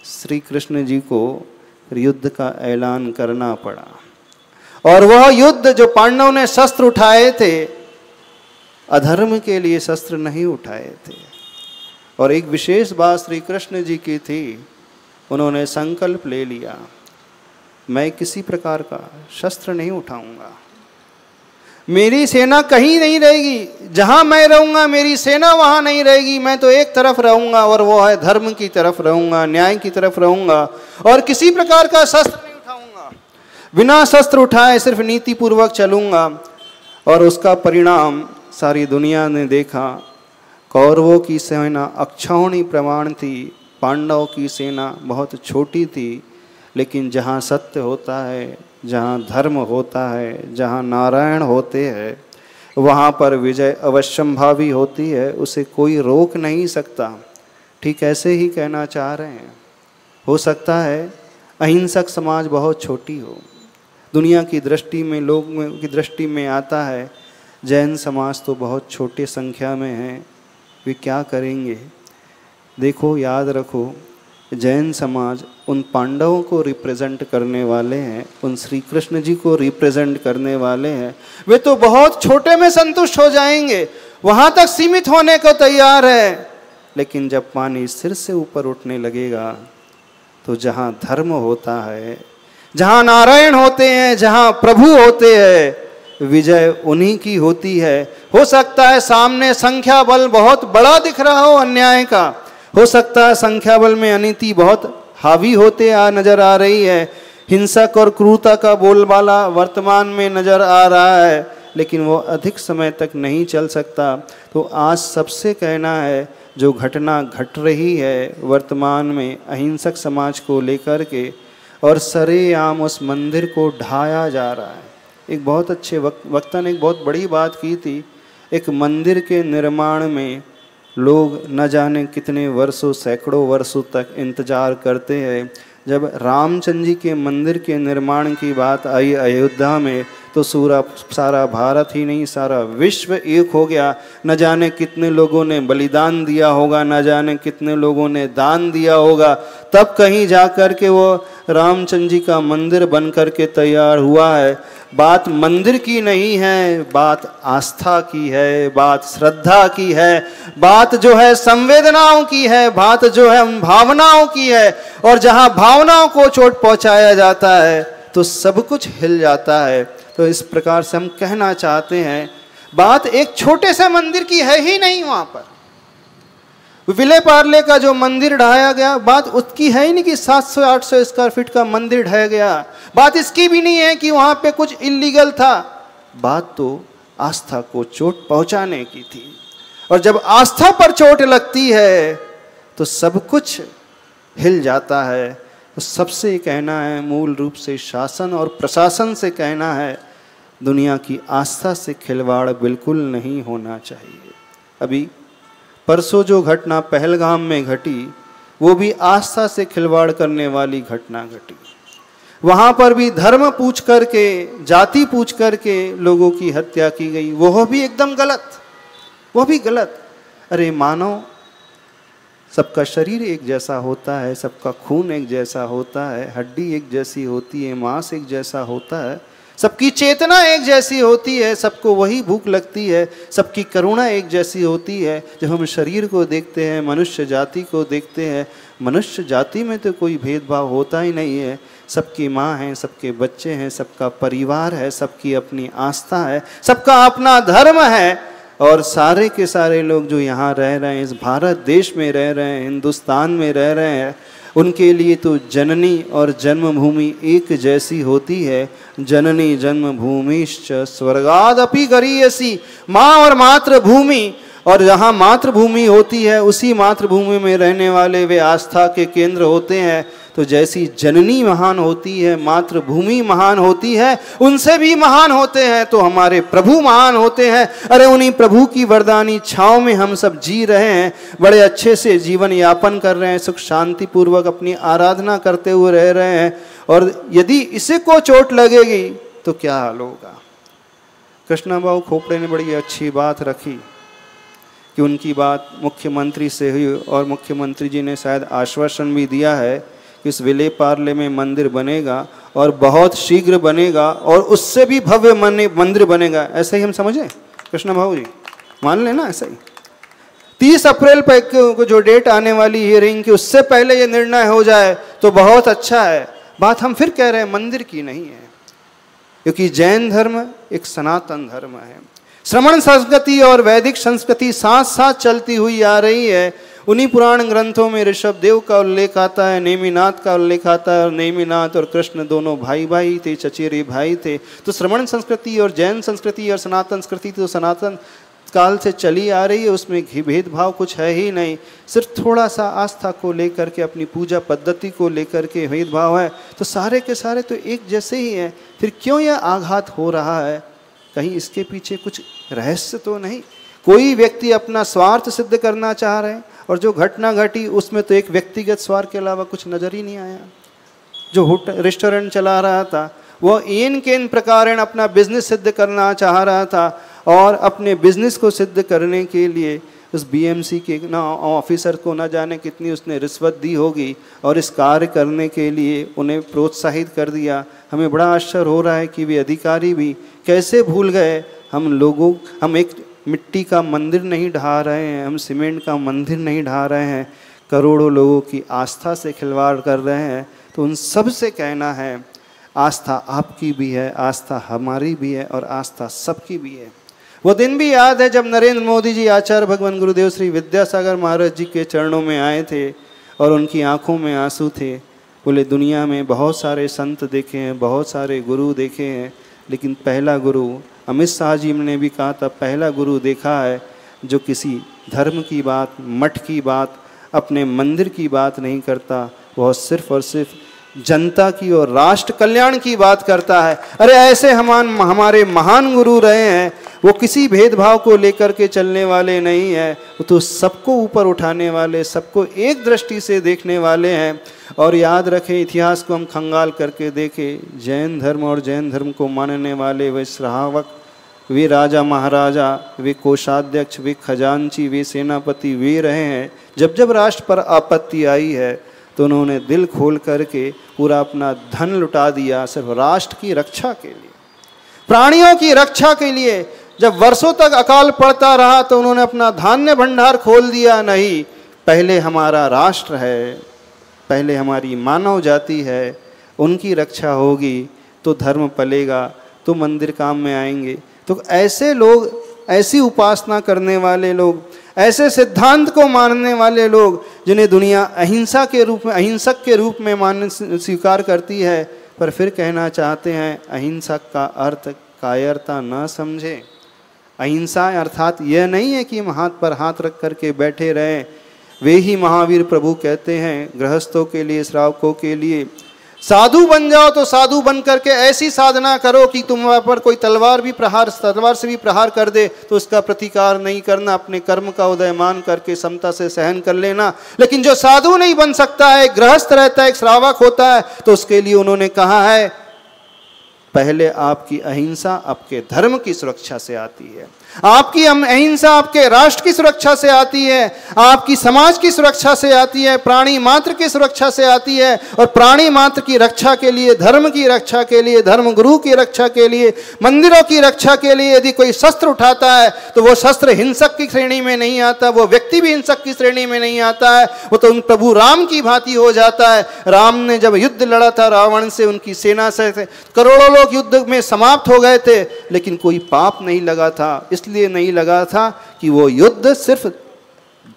श्री कृष्ण जी को युद्ध का ऐलान करना पड़ा। और वह युद्ध जो पांडवों ने शस्त्र उठाए थे, अधर्म के लिए शस्त्र नहीं उठाए थे। और एक विशेष बात श्री कृष्ण जी की थी, उन्होंने संकल्प ले लिया, मैं किसी प्रकार का शस्त्र नहीं उठाऊंगा, मेरी सेना कहीं नहीं रहेगी, जहां मैं रहूंगा मेरी सेना वहां नहीं रहेगी, मैं तो एक तरफ रहूंगा और वो है धर्म की तरफ रहूंगा, न्याय की तरफ रहूंगा, और किसी प्रकार का शस्त्र नहीं उठाऊंगा, बिना शस्त्र उठाए सिर्फ नीति पूर्वक चलूंगा। और उसका परिणाम सारी दुनिया ने देखा। कौरवों की सेना अक्षौणी प्रमाण थी, पांडवों की सेना बहुत छोटी थी, लेकिन जहाँ सत्य होता है, जहाँ धर्म होता है, जहाँ नारायण होते हैं, वहाँ पर विजय अवश्यंभावी होती है, उसे कोई रोक नहीं सकता। ठीक ऐसे ही कहना चाह रहे हैं। हो सकता है अहिंसक समाज बहुत छोटी हो, दुनिया की दृष्टि में, लोगों की दृष्टि में आता है जैन समाज तो बहुत छोटे संख्या में है, वे क्या करेंगे। देखो, याद रखो, जैन समाज उन पांडवों को रिप्रेजेंट करने वाले हैं, उन श्री कृष्ण जी को रिप्रेजेंट करने वाले हैं। वे तो बहुत छोटे में संतुष्ट हो जाएंगे, वहाँ तक सीमित होने को तैयार है। लेकिन जब पानी सिर से ऊपर उठने लगेगा, तो जहाँ धर्म होता है, जहाँ नारायण होते हैं, जहाँ प्रभु होते हैं, विजय उन्हीं की होती है। हो सकता है सामने संख्या बल बहुत बड़ा दिख रहा हो अन्याय का, हो सकता है संख्या बल में अनीति बहुत हावी होते नजर आ रही है, हिंसक और क्रूरता का बोलबाला वर्तमान में नजर आ रहा है, लेकिन वो अधिक समय तक नहीं चल सकता। तो आज सबसे कहना है, जो घटना घट रही है वर्तमान में अहिंसक समाज को लेकर के, और सरेआम उस मंदिर को ढाया जा रहा है। एक बहुत अच्छे वक्ता ने एक बहुत बड़ी बात की थी, एक मंदिर के निर्माण में लोग न जाने कितने वर्षों, सैकड़ों वर्षों तक इंतजार करते हैं। जब रामचंद्र जी के मंदिर के निर्माण की बात आई अयोध्या में, तो सारा भारत ही नहीं, सारा विश्व एक हो गया। न जाने कितने लोगों ने बलिदान दिया होगा, न जाने कितने लोगों ने दान दिया होगा, तब कहीं जा कर के वो रामचंद्र जी का मंदिर बन कर के तैयार हुआ है। बात मंदिर की नहीं है, बात आस्था की है, बात श्रद्धा की है, बात जो है संवेदनाओं की है, बात जो है भावनाओं की है। और जहाँ भावनाओं को चोट पहुँचाया जाता है, तो सब कुछ हिल जाता है। तो इस प्रकार से हम कहना चाहते हैं, बात एक छोटे से मंदिर की है ही नहीं। वहाँ पर विले पार्ले का जो मंदिर ढाया गया, बात उसकी है ही नहीं कि 700-800 स्क्वायर फीट का मंदिर ढह गया। बात इसकी भी नहीं है कि वहाँ पे कुछ इलीगल था, बात तो आस्था को चोट पहुँचाने की थी। और जब आस्था पर चोट लगती है, तो सब कुछ हिल जाता है। तो सबसे कहना है, मूल रूप से शासन और प्रशासन से कहना है, दुनिया की आस्था से खिलवाड़ बिल्कुल नहीं होना चाहिए। अभी परसों जो घटना पहलगाम में घटी, वो भी आस्था से खिलवाड़ करने वाली घटना घटी। वहाँ पर भी धर्म पूछ करके, जाति पूछ करके लोगों की हत्या की गई, वह भी एकदम गलत, वह भी गलत। अरे मानो सबका शरीर एक जैसा होता है, सबका खून एक जैसा होता है, हड्डी एक जैसी होती है, मांस एक जैसा होता है, सबकी चेतना एक जैसी होती है, सबको वही भूख लगती है, सबकी करुणा एक जैसी होती है। जब हम शरीर को देखते हैं, मनुष्य जाति को देखते हैं, मनुष्य जाति में तो कोई भेदभाव होता ही नहीं है। सबकी माँ है, सबके बच्चे हैं, सबका परिवार है, सबकी अपनी आस्था है, सबका अपना धर्म है। और सारे के सारे लोग जो यहाँ रह रहे हैं, इस भारत देश में रह रहे हैं, हिंदुस्तान में रह रहे हैं, उनके लिए तो जननी और जन्मभूमि एक जैसी होती है। जननी जन्मभूमिश्च स्वर्गादपि गरीयसी, माँ और मातृभूमि और जहाँ मातृभूमि होती है उसी मातृभूमि में रहने वाले वे आस्था के केंद्र होते हैं। तो जैसी जननी महान होती है, मातृभूमि महान होती है, उनसे भी महान होते हैं तो हमारे प्रभु महान होते हैं। अरे उन्हीं प्रभु की वरदानी छाँव में हम सब जी रहे हैं, बड़े अच्छे से जीवन यापन कर रहे हैं, सुख शांति पूर्वक अपनी आराधना करते हुए रह रहे हैं। और यदि इसे को चोट लगेगी तो क्या हाल होगा। कृष्णा बाबू खोपड़े ने बड़ी अच्छी बात रखी कि उनकी बात मुख्यमंत्री से हुई और मुख्यमंत्री जी ने शायद आश्वासन भी दिया है कि इस विले पार्ले में मंदिर बनेगा और बहुत शीघ्र बनेगा और उससे भी भव्य मंदिर बनेगा। ऐसा ही हम समझें कृष्णा बाबू जी, मान लेना ऐसा ही। 30 अप्रैल को जो डेट आने वाली हियरिंग की, उससे पहले ये निर्णय हो जाए तो बहुत अच्छा है। बात हम फिर कह रहे हैं मंदिर की नहीं है, क्योंकि जैन धर्म एक सनातन धर्म है। श्रमण संस्कृति और वैदिक संस्कृति साथ साथ चलती हुई आ रही है। उन्हीं पुराण ग्रंथों में ऋषभ देव का उल्लेख आता है, नेमिनाथ का उल्लेख आता है, और नेमिनाथ और कृष्ण दोनों भाई भाई थे, चचेरे भाई थे। तो श्रमण संस्कृति और जैन संस्कृति और सनातन संस्कृति तो सनातन काल से चली आ रही है, उसमें भेदभाव कुछ है ही नहीं। सिर्फ थोड़ा सा आस्था को लेकर के, अपनी पूजा पद्धति को लेकर के भेदभाव है। तो सारे के सारे तो एक जैसे ही हैं। फिर क्यों यह आघात हो रहा है? कहीं इसके पीछे कुछ रहस्य तो नहीं? कोई व्यक्ति अपना स्वार्थ सिद्ध करना चाह रहे हैं, और जो घटना घटी उसमें तो एक व्यक्तिगत स्वार्थ के अलावा कुछ नजर ही नहीं आया। जो रेस्टोरेंट चला रहा था वो इन केन प्रकारेण अपना बिजनेस सिद्ध करना चाह रहा था, और अपने बिजनेस को सिद्ध करने के लिए उस बीएमसी के ना ऑफिसर को ना जाने कितनी उसने रिश्वत दी होगी, और इस कार्य करने के लिए उन्हें प्रोत्साहित कर दिया। हमें बड़ा आश्चर्य हो रहा है कि वे अधिकारी भी कैसे भूल गए। हम एक मिट्टी का मंदिर नहीं ढा रहे हैं, हम सीमेंट का मंदिर नहीं ढा रहे हैं, करोड़ों लोगों की आस्था से खिलवाड़ कर रहे हैं। तो उन सब से कहना है, आस्था आपकी भी है, आस्था हमारी भी है, और आस्था सबकी भी है। वो दिन भी याद है जब नरेंद्र मोदी जी आचार्य भगवान गुरुदेव श्री विद्यासागर महाराज जी के चरणों में आए थे और उनकी आंखों में आंसू थे। बोले दुनिया में बहुत सारे संत देखे हैं, बहुत सारे गुरु देखे हैं, लेकिन पहला गुरु, अमित शाह जी ने भी कहा था, पहला गुरु देखा है जो किसी धर्म की बात, मठ की बात, अपने मंदिर की बात नहीं करता, वह सिर्फ और सिर्फ जनता की और राष्ट्र कल्याण की बात करता है। अरे ऐसे हमारे महान गुरु रहे हैं। वो किसी भेदभाव को लेकर के चलने वाले नहीं हैं, वो तो सबको ऊपर उठाने वाले, सबको एक दृष्टि से देखने वाले हैं। और याद रखें, इतिहास को हम खंगाल करके देखें, जैन धर्म और जैन धर्म को मानने वाले वे श्रावक, वे राजा महाराजा, वे कोषाध्यक्ष, वे खजांची, वे सेनापति, वे रहे हैं। जब जब राष्ट्र पर आपत्ति आई है तो उन्होंने दिल खोल करके पूरा अपना धन लुटा दिया सिर्फ राष्ट्र की रक्षा के लिए, प्राणियों की रक्षा के लिए। जब वर्षों तक अकाल पड़ता रहा तो उन्होंने अपना धान्य भंडार खोल दिया। नहीं, पहले हमारा राष्ट्र है, पहले हमारी मानव जाति है, उनकी रक्षा होगी तो धर्म पलेगा, तो मंदिर काम में आएंगे। तो ऐसे लोग, ऐसी उपासना करने वाले लोग, ऐसे सिद्धांत को मानने वाले लोग, जिन्हें दुनिया अहिंसा के रूप में, अहिंसक के रूप में स्वीकार करती है, पर फिर कहना चाहते हैं अहिंसक का अर्थ कायरता न समझे। अहिंसा अर्थात यह नहीं है कि हम हाथ पर हाथ रख करके बैठे रहें। वे ही महावीर प्रभु कहते हैं गृहस्थों के लिए, श्रावकों के लिए, साधु बन जाओ तो साधु बन करके ऐसी साधना करो कि तुम पर कोई तलवार से भी प्रहार कर दे तो उसका प्रतिकार नहीं करना, अपने कर्म का उदय मान करके समता से सहन कर लेना। लेकिन जो साधु नहीं बन सकता है, गृहस्थ रहता है, एक श्रावक होता है, तो उसके लिए उन्होंने कहा है पहले आपकी अहिंसा आपके धर्म की सुरक्षा से आती है, आपकी अहिंसा आपके राष्ट्र की सुरक्षा से आती है, आपकी समाज की सुरक्षा से आती है, प्राणी मात्र की सुरक्षा से आती है। और प्राणी मात्र की रक्षा के लिए, धर्म की रक्षा के लिए, धर्म गुरु की रक्षा के लिए, मंदिरों की रक्षा के लिए यदि कोई शस्त्र उठाता है तो वो शस्त्र हिंसक की श्रेणी में नहीं आता, वो व्यक्ति भी हिंसक की श्रेणी में नहीं आता है, वो तो उन प्रभु राम की भांति हो जाता है। राम ने जब युद्ध लड़ा था रावण से, उनकी सेना से करोड़ों लोग युद्ध में समाप्त हो गए थे, लेकिन कोई पाप नहीं लगा था। इसलिए नहीं लगा था कि वो युद्ध सिर्फ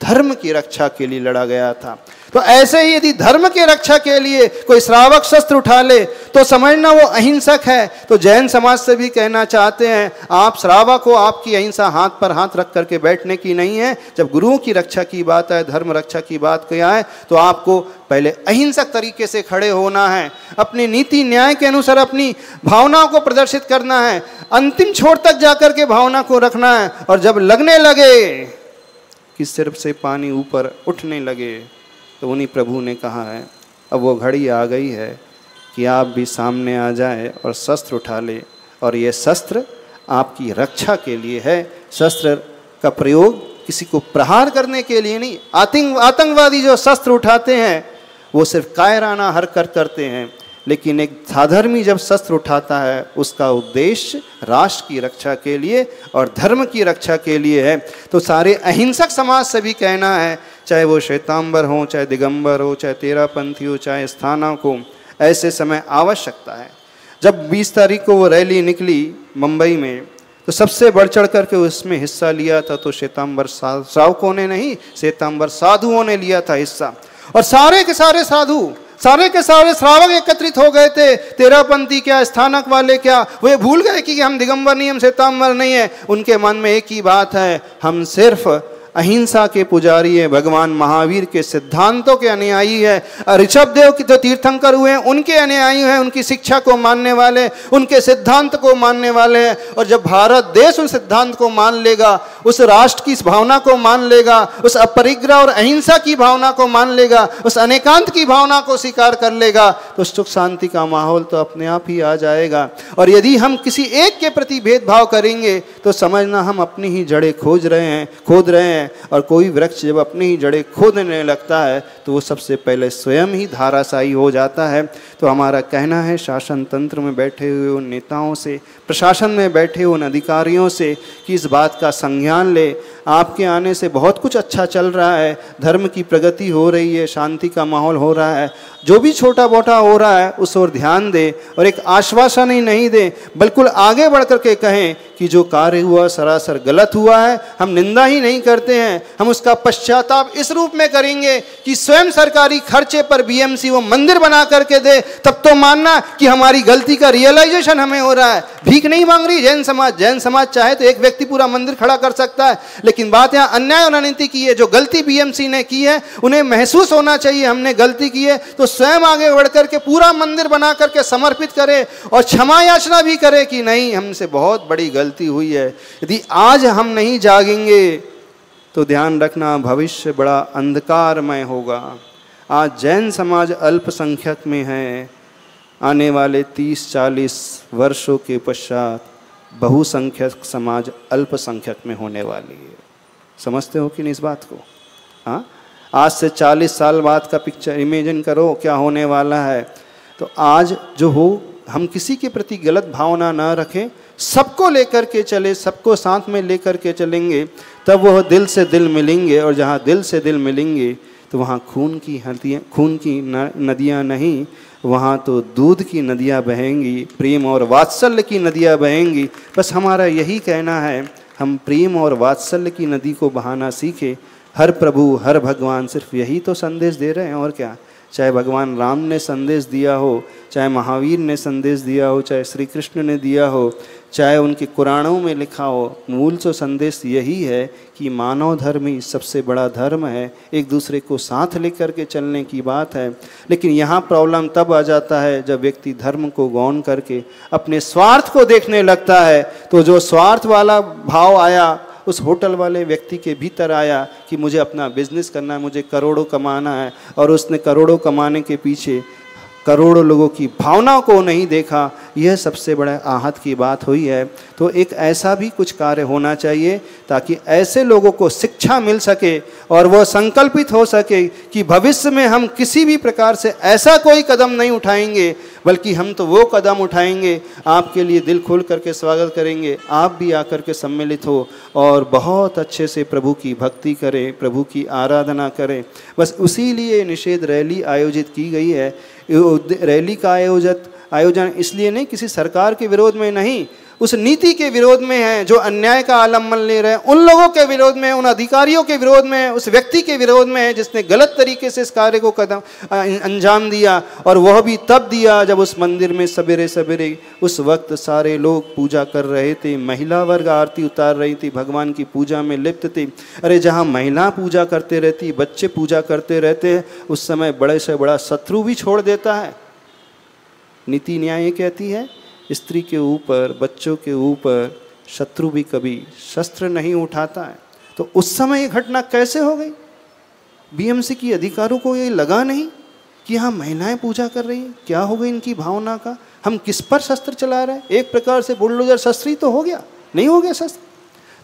धर्म की रक्षा के लिए लड़ा गया था। तो ऐसे ही यदि धर्म की रक्षा के लिए कोई श्रावक शस्त्र उठा ले तो समझना वो अहिंसक है। तो जैन समाज से भी कहना चाहते हैं, आप श्रावक हो, आपकी अहिंसा हाथ पर हाथ रख करके बैठने की नहीं है। जब गुरुओं की रक्षा की बात है, धर्म रक्षा की बात क्या है, तो आपको पहले अहिंसक तरीके से खड़े होना है, अपनी नीति न्याय के अनुसार अपनी भावनाओं को प्रदर्शित करना है, अंतिम छोर तक जाकर के भावना को रखना है। और जब लगने लगे कि सिर से पानी ऊपर उठने लगे तो उन्हीं प्रभु ने कहा है, अब वो घड़ी आ गई है कि आप भी सामने आ जाए और शस्त्र उठा ले। और ये शस्त्र आपकी रक्षा के लिए है। शस्त्र का प्रयोग किसी को प्रहार करने के लिए नहीं। आतंकवादी जो शस्त्र उठाते हैं वो सिर्फ कायराना हरकत करते हैं, लेकिन एक साधर्मी जब शस्त्र उठाता है उसका उद्देश्य राष्ट्र की रक्षा के लिए और धर्म की रक्षा के लिए है। तो सारे अहिंसक समाज से भी कहना है, चाहे वो श्वेतांबर हो, चाहे दिगंबर हो, चाहे तेरापंथी हो, चाहे स्थानक हो, ऐसे समय आवश्यकता है। जब 20 तारीख को वो रैली निकली मुंबई में तो सबसे बढ़ चढ़ करके उसमें हिस्सा लिया था तो श्वेतांबर श्रावकों ने नहीं, श्वेतांबर साधुओं ने लिया था हिस्सा। और सारे के सारे साधु, सारे के सारे श्रावक एकत्रित हो गए थे। तेरापंथी क्या, स्थानक वाले क्या, वे भूल गए कि हम दिगंबर नहीं, हम श्वेतांबर नहीं है। उनके मन में एक ही बात है, हम सिर्फ अहिंसा के पुजारी है, भगवान महावीर के सिद्धांतों के अनुयायी है। ऋषभ देव की जो तीर्थंकर हुए हैं उनके अनुयायी हैं, उनकी शिक्षा को मानने वाले, उनके सिद्धांत को मानने वाले हैं। और जब भारत देश उन सिद्धांत को मान लेगा, उस राष्ट्र की भावना को मान लेगा, उस अपरिग्रह और अहिंसा की भावना को मान लेगा, उस अनेकांत की भावना को स्वीकार कर लेगा, तो सुख शांति का माहौल तो अपने आप ही आ जाएगा। और यदि हम किसी एक के प्रति भेदभाव करेंगे तो समझना हम अपनी ही जड़ें खोद रहे हैं। और कोई वृक्ष जब अपनी ही जड़ें खोदने लगता है तो वो सबसे पहले स्वयं ही धाराशायी हो जाता है। तो हमारा कहना है शासन तंत्र में बैठे हुए उन नेताओं से, प्रशासन में बैठे उन अधिकारियों से कि इस बात का संज्ञान ले, आपके आने से बहुत कुछ अच्छा चल रहा है, धर्म की प्रगति हो रही है, शांति का माहौल हो रहा है, जो भी छोटा मोटा हो रहा है उस ओर ध्यान दे और एक आश्वासन ही नहीं दे, बिल्कुल आगे बढ़ करके कहें कि जो कार्य हुआ सरासर गलत हुआ है। हम निंदा ही नहीं करते हैं, हम उसका पश्चाताप इस रूप में करेंगे कि स्वयं सरकारी खर्चे पर बीएमसी वो मंदिर बना करके दे, तब तो मानना कि हमारी गलती का रियलाइजेशन हमें हो रहा है। भीख नहीं मांग रही जैन समाज चाहे तो एक व्यक्ति पूरा मंदिर खड़ा कर सकता है, लेकिन बात यहाँ अन्याय और अनिति की है। जो गलती बीएमसी ने की है उन्हें महसूस होना चाहिए हमने गलती की है, तो स्वयं आगे बढ़ करके पूरा मंदिर बना करके समर्पित करे और क्षमा याचना भी करे कि नहीं, हमसे बहुत बड़ी गलती हुई है। यदि आज हम नहीं जागेंगे तो ध्यान रखना भविष्य बड़ा अंधकारमय होगा। आज जैन समाज अल्पसंख्यक में है, आने वाले 30-40 वर्षों के पश्चात बहुसंख्यक समाज अल्पसंख्यक में होने वाली है। समझते हो कि नहीं इस बात को? हाँ, आज से 40 साल बाद का पिक्चर इमेजिन करो क्या होने वाला है। तो आज जो हो, हम किसी के प्रति गलत भावना ना रखें, सबको लेकर के चले, सबको साथ में लेकर के चलेंगे, तब वह दिल से दिल मिलेंगे। और जहाँ दिल से दिल मिलेंगे तो वहाँ खून की नदियाँ नहीं, वहाँ तो दूध की नदियाँ बहेंगी, प्रेम और वात्सल्य की नदियाँ बहेंगी। बस हमारा यही कहना है, हम प्रेम और वात्सल्य की नदी को बहाना सीखें। हर प्रभु हर भगवान सिर्फ यही तो संदेश दे रहे हैं, और क्या। चाहे भगवान राम ने संदेश दिया हो, चाहे महावीर ने संदेश दिया हो, चाहे श्री कृष्ण ने दिया हो, चाहे उनके कुरानों में लिखा हो, मूल तो संदेश यही है कि मानव धर्म ही सबसे बड़ा धर्म है, एक दूसरे को साथ लेकर के चलने की बात है। लेकिन यहाँ प्रॉब्लम तब आ जाता है जब व्यक्ति धर्म को गौण करके अपने स्वार्थ को देखने लगता है। तो जो स्वार्थ वाला भाव आया उस होटल वाले व्यक्ति के भीतर आया कि मुझे अपना बिजनेस करना है, मुझे करोड़ों कमाना है, और उसने करोड़ों कमाने के पीछे करोड़ों लोगों की भावनाओं को नहीं देखा। यह सबसे बड़ा आहत की बात हुई है। तो एक ऐसा भी कुछ कार्य होना चाहिए ताकि ऐसे लोगों को शिक्षा मिल सके और वह संकल्पित हो सके कि भविष्य में हम किसी भी प्रकार से ऐसा कोई कदम नहीं उठाएंगे, बल्कि हम तो वो कदम उठाएंगे, आपके लिए दिल खोल करके स्वागत करेंगे, आप भी आकर के सम्मिलित हो और बहुत अच्छे से प्रभु की भक्ति करें, प्रभु की आराधना करें। बस उसी लिए निषेध रैली आयोजित की गई है। रैली का आयोजन इसलिए नहीं, किसी सरकार के विरोध में नहीं, उस नीति के विरोध में हैं जो अन्याय का आलम्बन ले रहे हैं, उन लोगों के विरोध में, उन अधिकारियों के विरोध में, उस व्यक्ति के विरोध में है जिसने गलत तरीके से इस कार्य को अंजाम दिया। और वह भी तब दिया जब उस मंदिर में सवेरे सवेरे उस वक्त सारे लोग पूजा कर रहे थे, महिला वर्ग आरती उतार रही थी, भगवान की पूजा में लिप्त थी। अरे जहाँ महिला पूजा करते रहती, बच्चे पूजा करते रहते हैं, उस समय बड़े से बड़ा शत्रु भी छोड़ देता है। नीति न्याय कहती है स्त्री के ऊपर, बच्चों के ऊपर शत्रु भी कभी शस्त्र नहीं उठाता है। तो उस समय ये घटना कैसे हो गई? बीएमसी की अधिकारों को ये लगा नहीं कि हाँ महिलाएं पूजा कर रही हैं, क्या हो गई इनकी भावना का, हम किस पर शस्त्र चला रहे हैं? एक प्रकार से बुलडोजर शस्त्र ही तो हो गया, नहीं हो गया शस्त्र?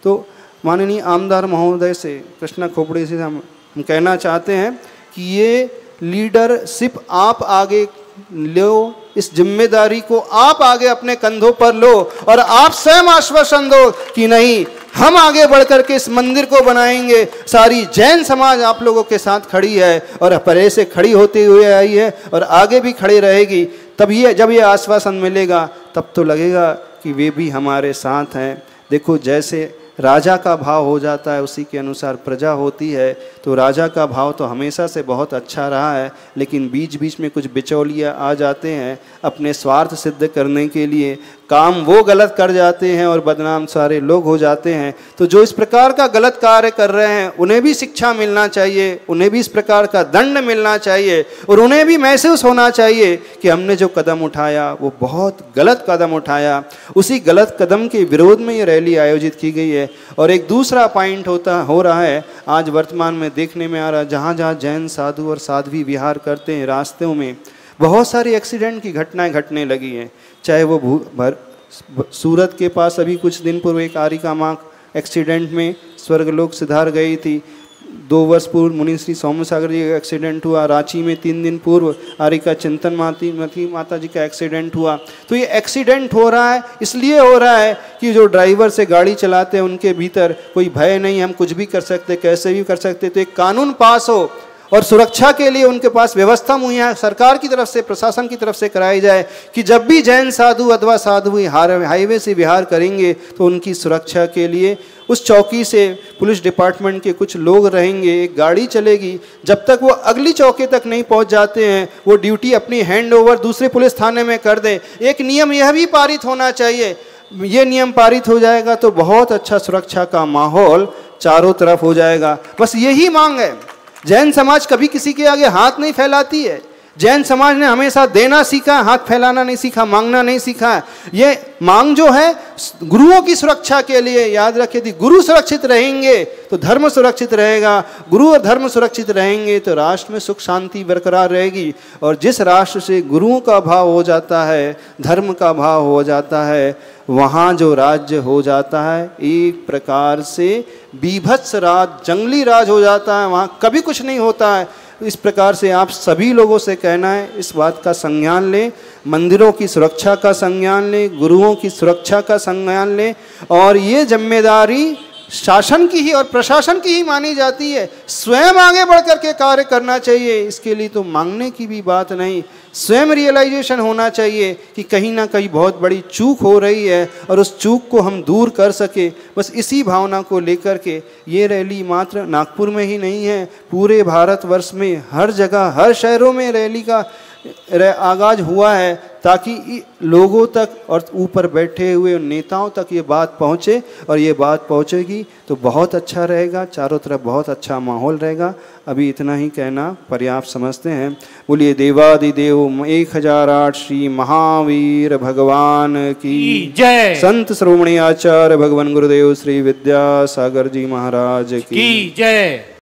तो माननीय आमदार महोदय से, कृष्णा खोपड़े से हम कहना चाहते हैं कि ये लीडरशिप आप आगे लो, इस जिम्मेदारी को आप आगे अपने कंधों पर लो और आप स्वयं आश्वासन दो कि नहीं, हम आगे बढ़कर के इस मंदिर को बनाएंगे। सारी जैन समाज आप लोगों के साथ खड़ी है और पहले से खड़ी होते हुए आई है और आगे भी खड़ी रहेगी। तब ये जब ये आश्वासन मिलेगा तब तो लगेगा कि वे भी हमारे साथ हैं। देखो जैसे राजा का भाव हो जाता है उसी के अनुसार प्रजा होती है। तो राजा का भाव तो हमेशा से बहुत अच्छा रहा है, लेकिन बीच बीच में कुछ बिचौलिया आ जाते हैं अपने स्वार्थ सिद्ध करने के लिए, काम वो गलत कर जाते हैं और बदनाम सारे लोग हो जाते हैं। तो जो इस प्रकार का गलत कार्य कर रहे हैं उन्हें भी शिक्षा मिलना चाहिए, उन्हें भी इस प्रकार का दंड मिलना चाहिए और उन्हें भी महसूस होना चाहिए कि हमने जो कदम उठाया वो बहुत गलत कदम उठाया। उसी गलत कदम के विरोध में ये रैली आयोजित की गई है। और एक दूसरा पॉइंट हो रहा है, आज वर्तमान में देखने में आ रहा है, जहाँ जहाँ जैन साधु और साध्वी विहार करते हैं रास्तों में बहुत सारी एक्सीडेंट की घटनाएं घटने लगी हैं। चाहे वो सूरत के पास अभी कुछ दिन पूर्व एक आरिका माँ एक्सीडेंट में स्वर्गलोक सिधार गई थी। 2 वर्ष पूर्व मुनि श्री सौम्य सागर जी का एक्सीडेंट हुआ। रांची में 3 दिन पूर्व आरिका चिंतन माता जी का एक्सीडेंट हुआ। तो ये एक्सीडेंट हो रहा है इसलिए हो रहा है कि जो ड्राइवर से गाड़ी चलाते हैं उनके भीतर कोई भय नहीं, हम कुछ भी कर सकते, कैसे भी कर सकते। तो एक कानून पास हो और सुरक्षा के लिए उनके पास व्यवस्था मुहैया सरकार की तरफ से, प्रशासन की तरफ से कराई जाए कि जब भी जैन साधु अथवा साधु हाईवे से विहार करेंगे तो उनकी सुरक्षा के लिए उस चौकी से पुलिस डिपार्टमेंट के कुछ लोग रहेंगे, एक गाड़ी चलेगी। जब तक वो अगली चौकी तक नहीं पहुंच जाते हैं वो ड्यूटी अपनी हैंड ओवर दूसरे पुलिस थाने में कर दे। एक नियम यह भी पारित होना चाहिए। ये नियम पारित हो जाएगा तो बहुत अच्छा सुरक्षा का माहौल चारों तरफ हो जाएगा। बस यही मांग है। जैन समाज कभी किसी के आगे हाथ नहीं फैलाती है। जैन समाज ने हमेशा देना सीखा, हाथ फैलाना नहीं सीखा, मांगना नहीं सीखा। ये मांग जो है गुरुओं की सुरक्षा के लिए, याद रखिए, यदि गुरु सुरक्षित रहेंगे तो धर्म सुरक्षित रहेगा, गुरु और धर्म सुरक्षित रहेंगे तो राष्ट्र में सुख शांति बरकरार रहेगी। और जिस राष्ट्र से गुरुओं का भाव हो जाता है, धर्म का भाव हो जाता है, वहाँ जो राज्य हो जाता है एक प्रकार से बीभत्स राज, जंगली राज हो जाता है। वहाँ कभी कुछ नहीं होता है। इस प्रकार से आप सभी लोगों से कहना है इस बात का संज्ञान लें, मंदिरों की सुरक्षा का संज्ञान लें, गुरुओं की सुरक्षा का संज्ञान लें। और ये जिम्मेदारी शासन की ही और प्रशासन की ही मानी जाती है। स्वयं आगे बढ़ कर के कार्य करना चाहिए। इसके लिए तो मांगने की भी बात नहीं, स्वयं रियलाइजेशन होना चाहिए कि कहीं ना कहीं बहुत बड़ी चूक हो रही है और उस चूक को हम दूर कर सके। बस इसी भावना को लेकर के ये रैली मात्र नागपुर में ही नहीं है, पूरे भारतवर्ष में हर जगह, हर शहरों में रैली का आगाज हुआ है ताकि लोगों तक और ऊपर बैठे हुए नेताओं तक ये बात पहुँचे। और ये बात पहुँचेगी तो बहुत अच्छा रहेगा, चारों तरफ बहुत अच्छा माहौल रहेगा। अभी इतना ही कहना पर्याप्त समझते हैं। बोलिए देवादिदेव 1008 श्री महावीर भगवान की जय। संत श्रोमणी आचार्य भगवान गुरुदेव श्री विद्यासागर जी महाराज की जय।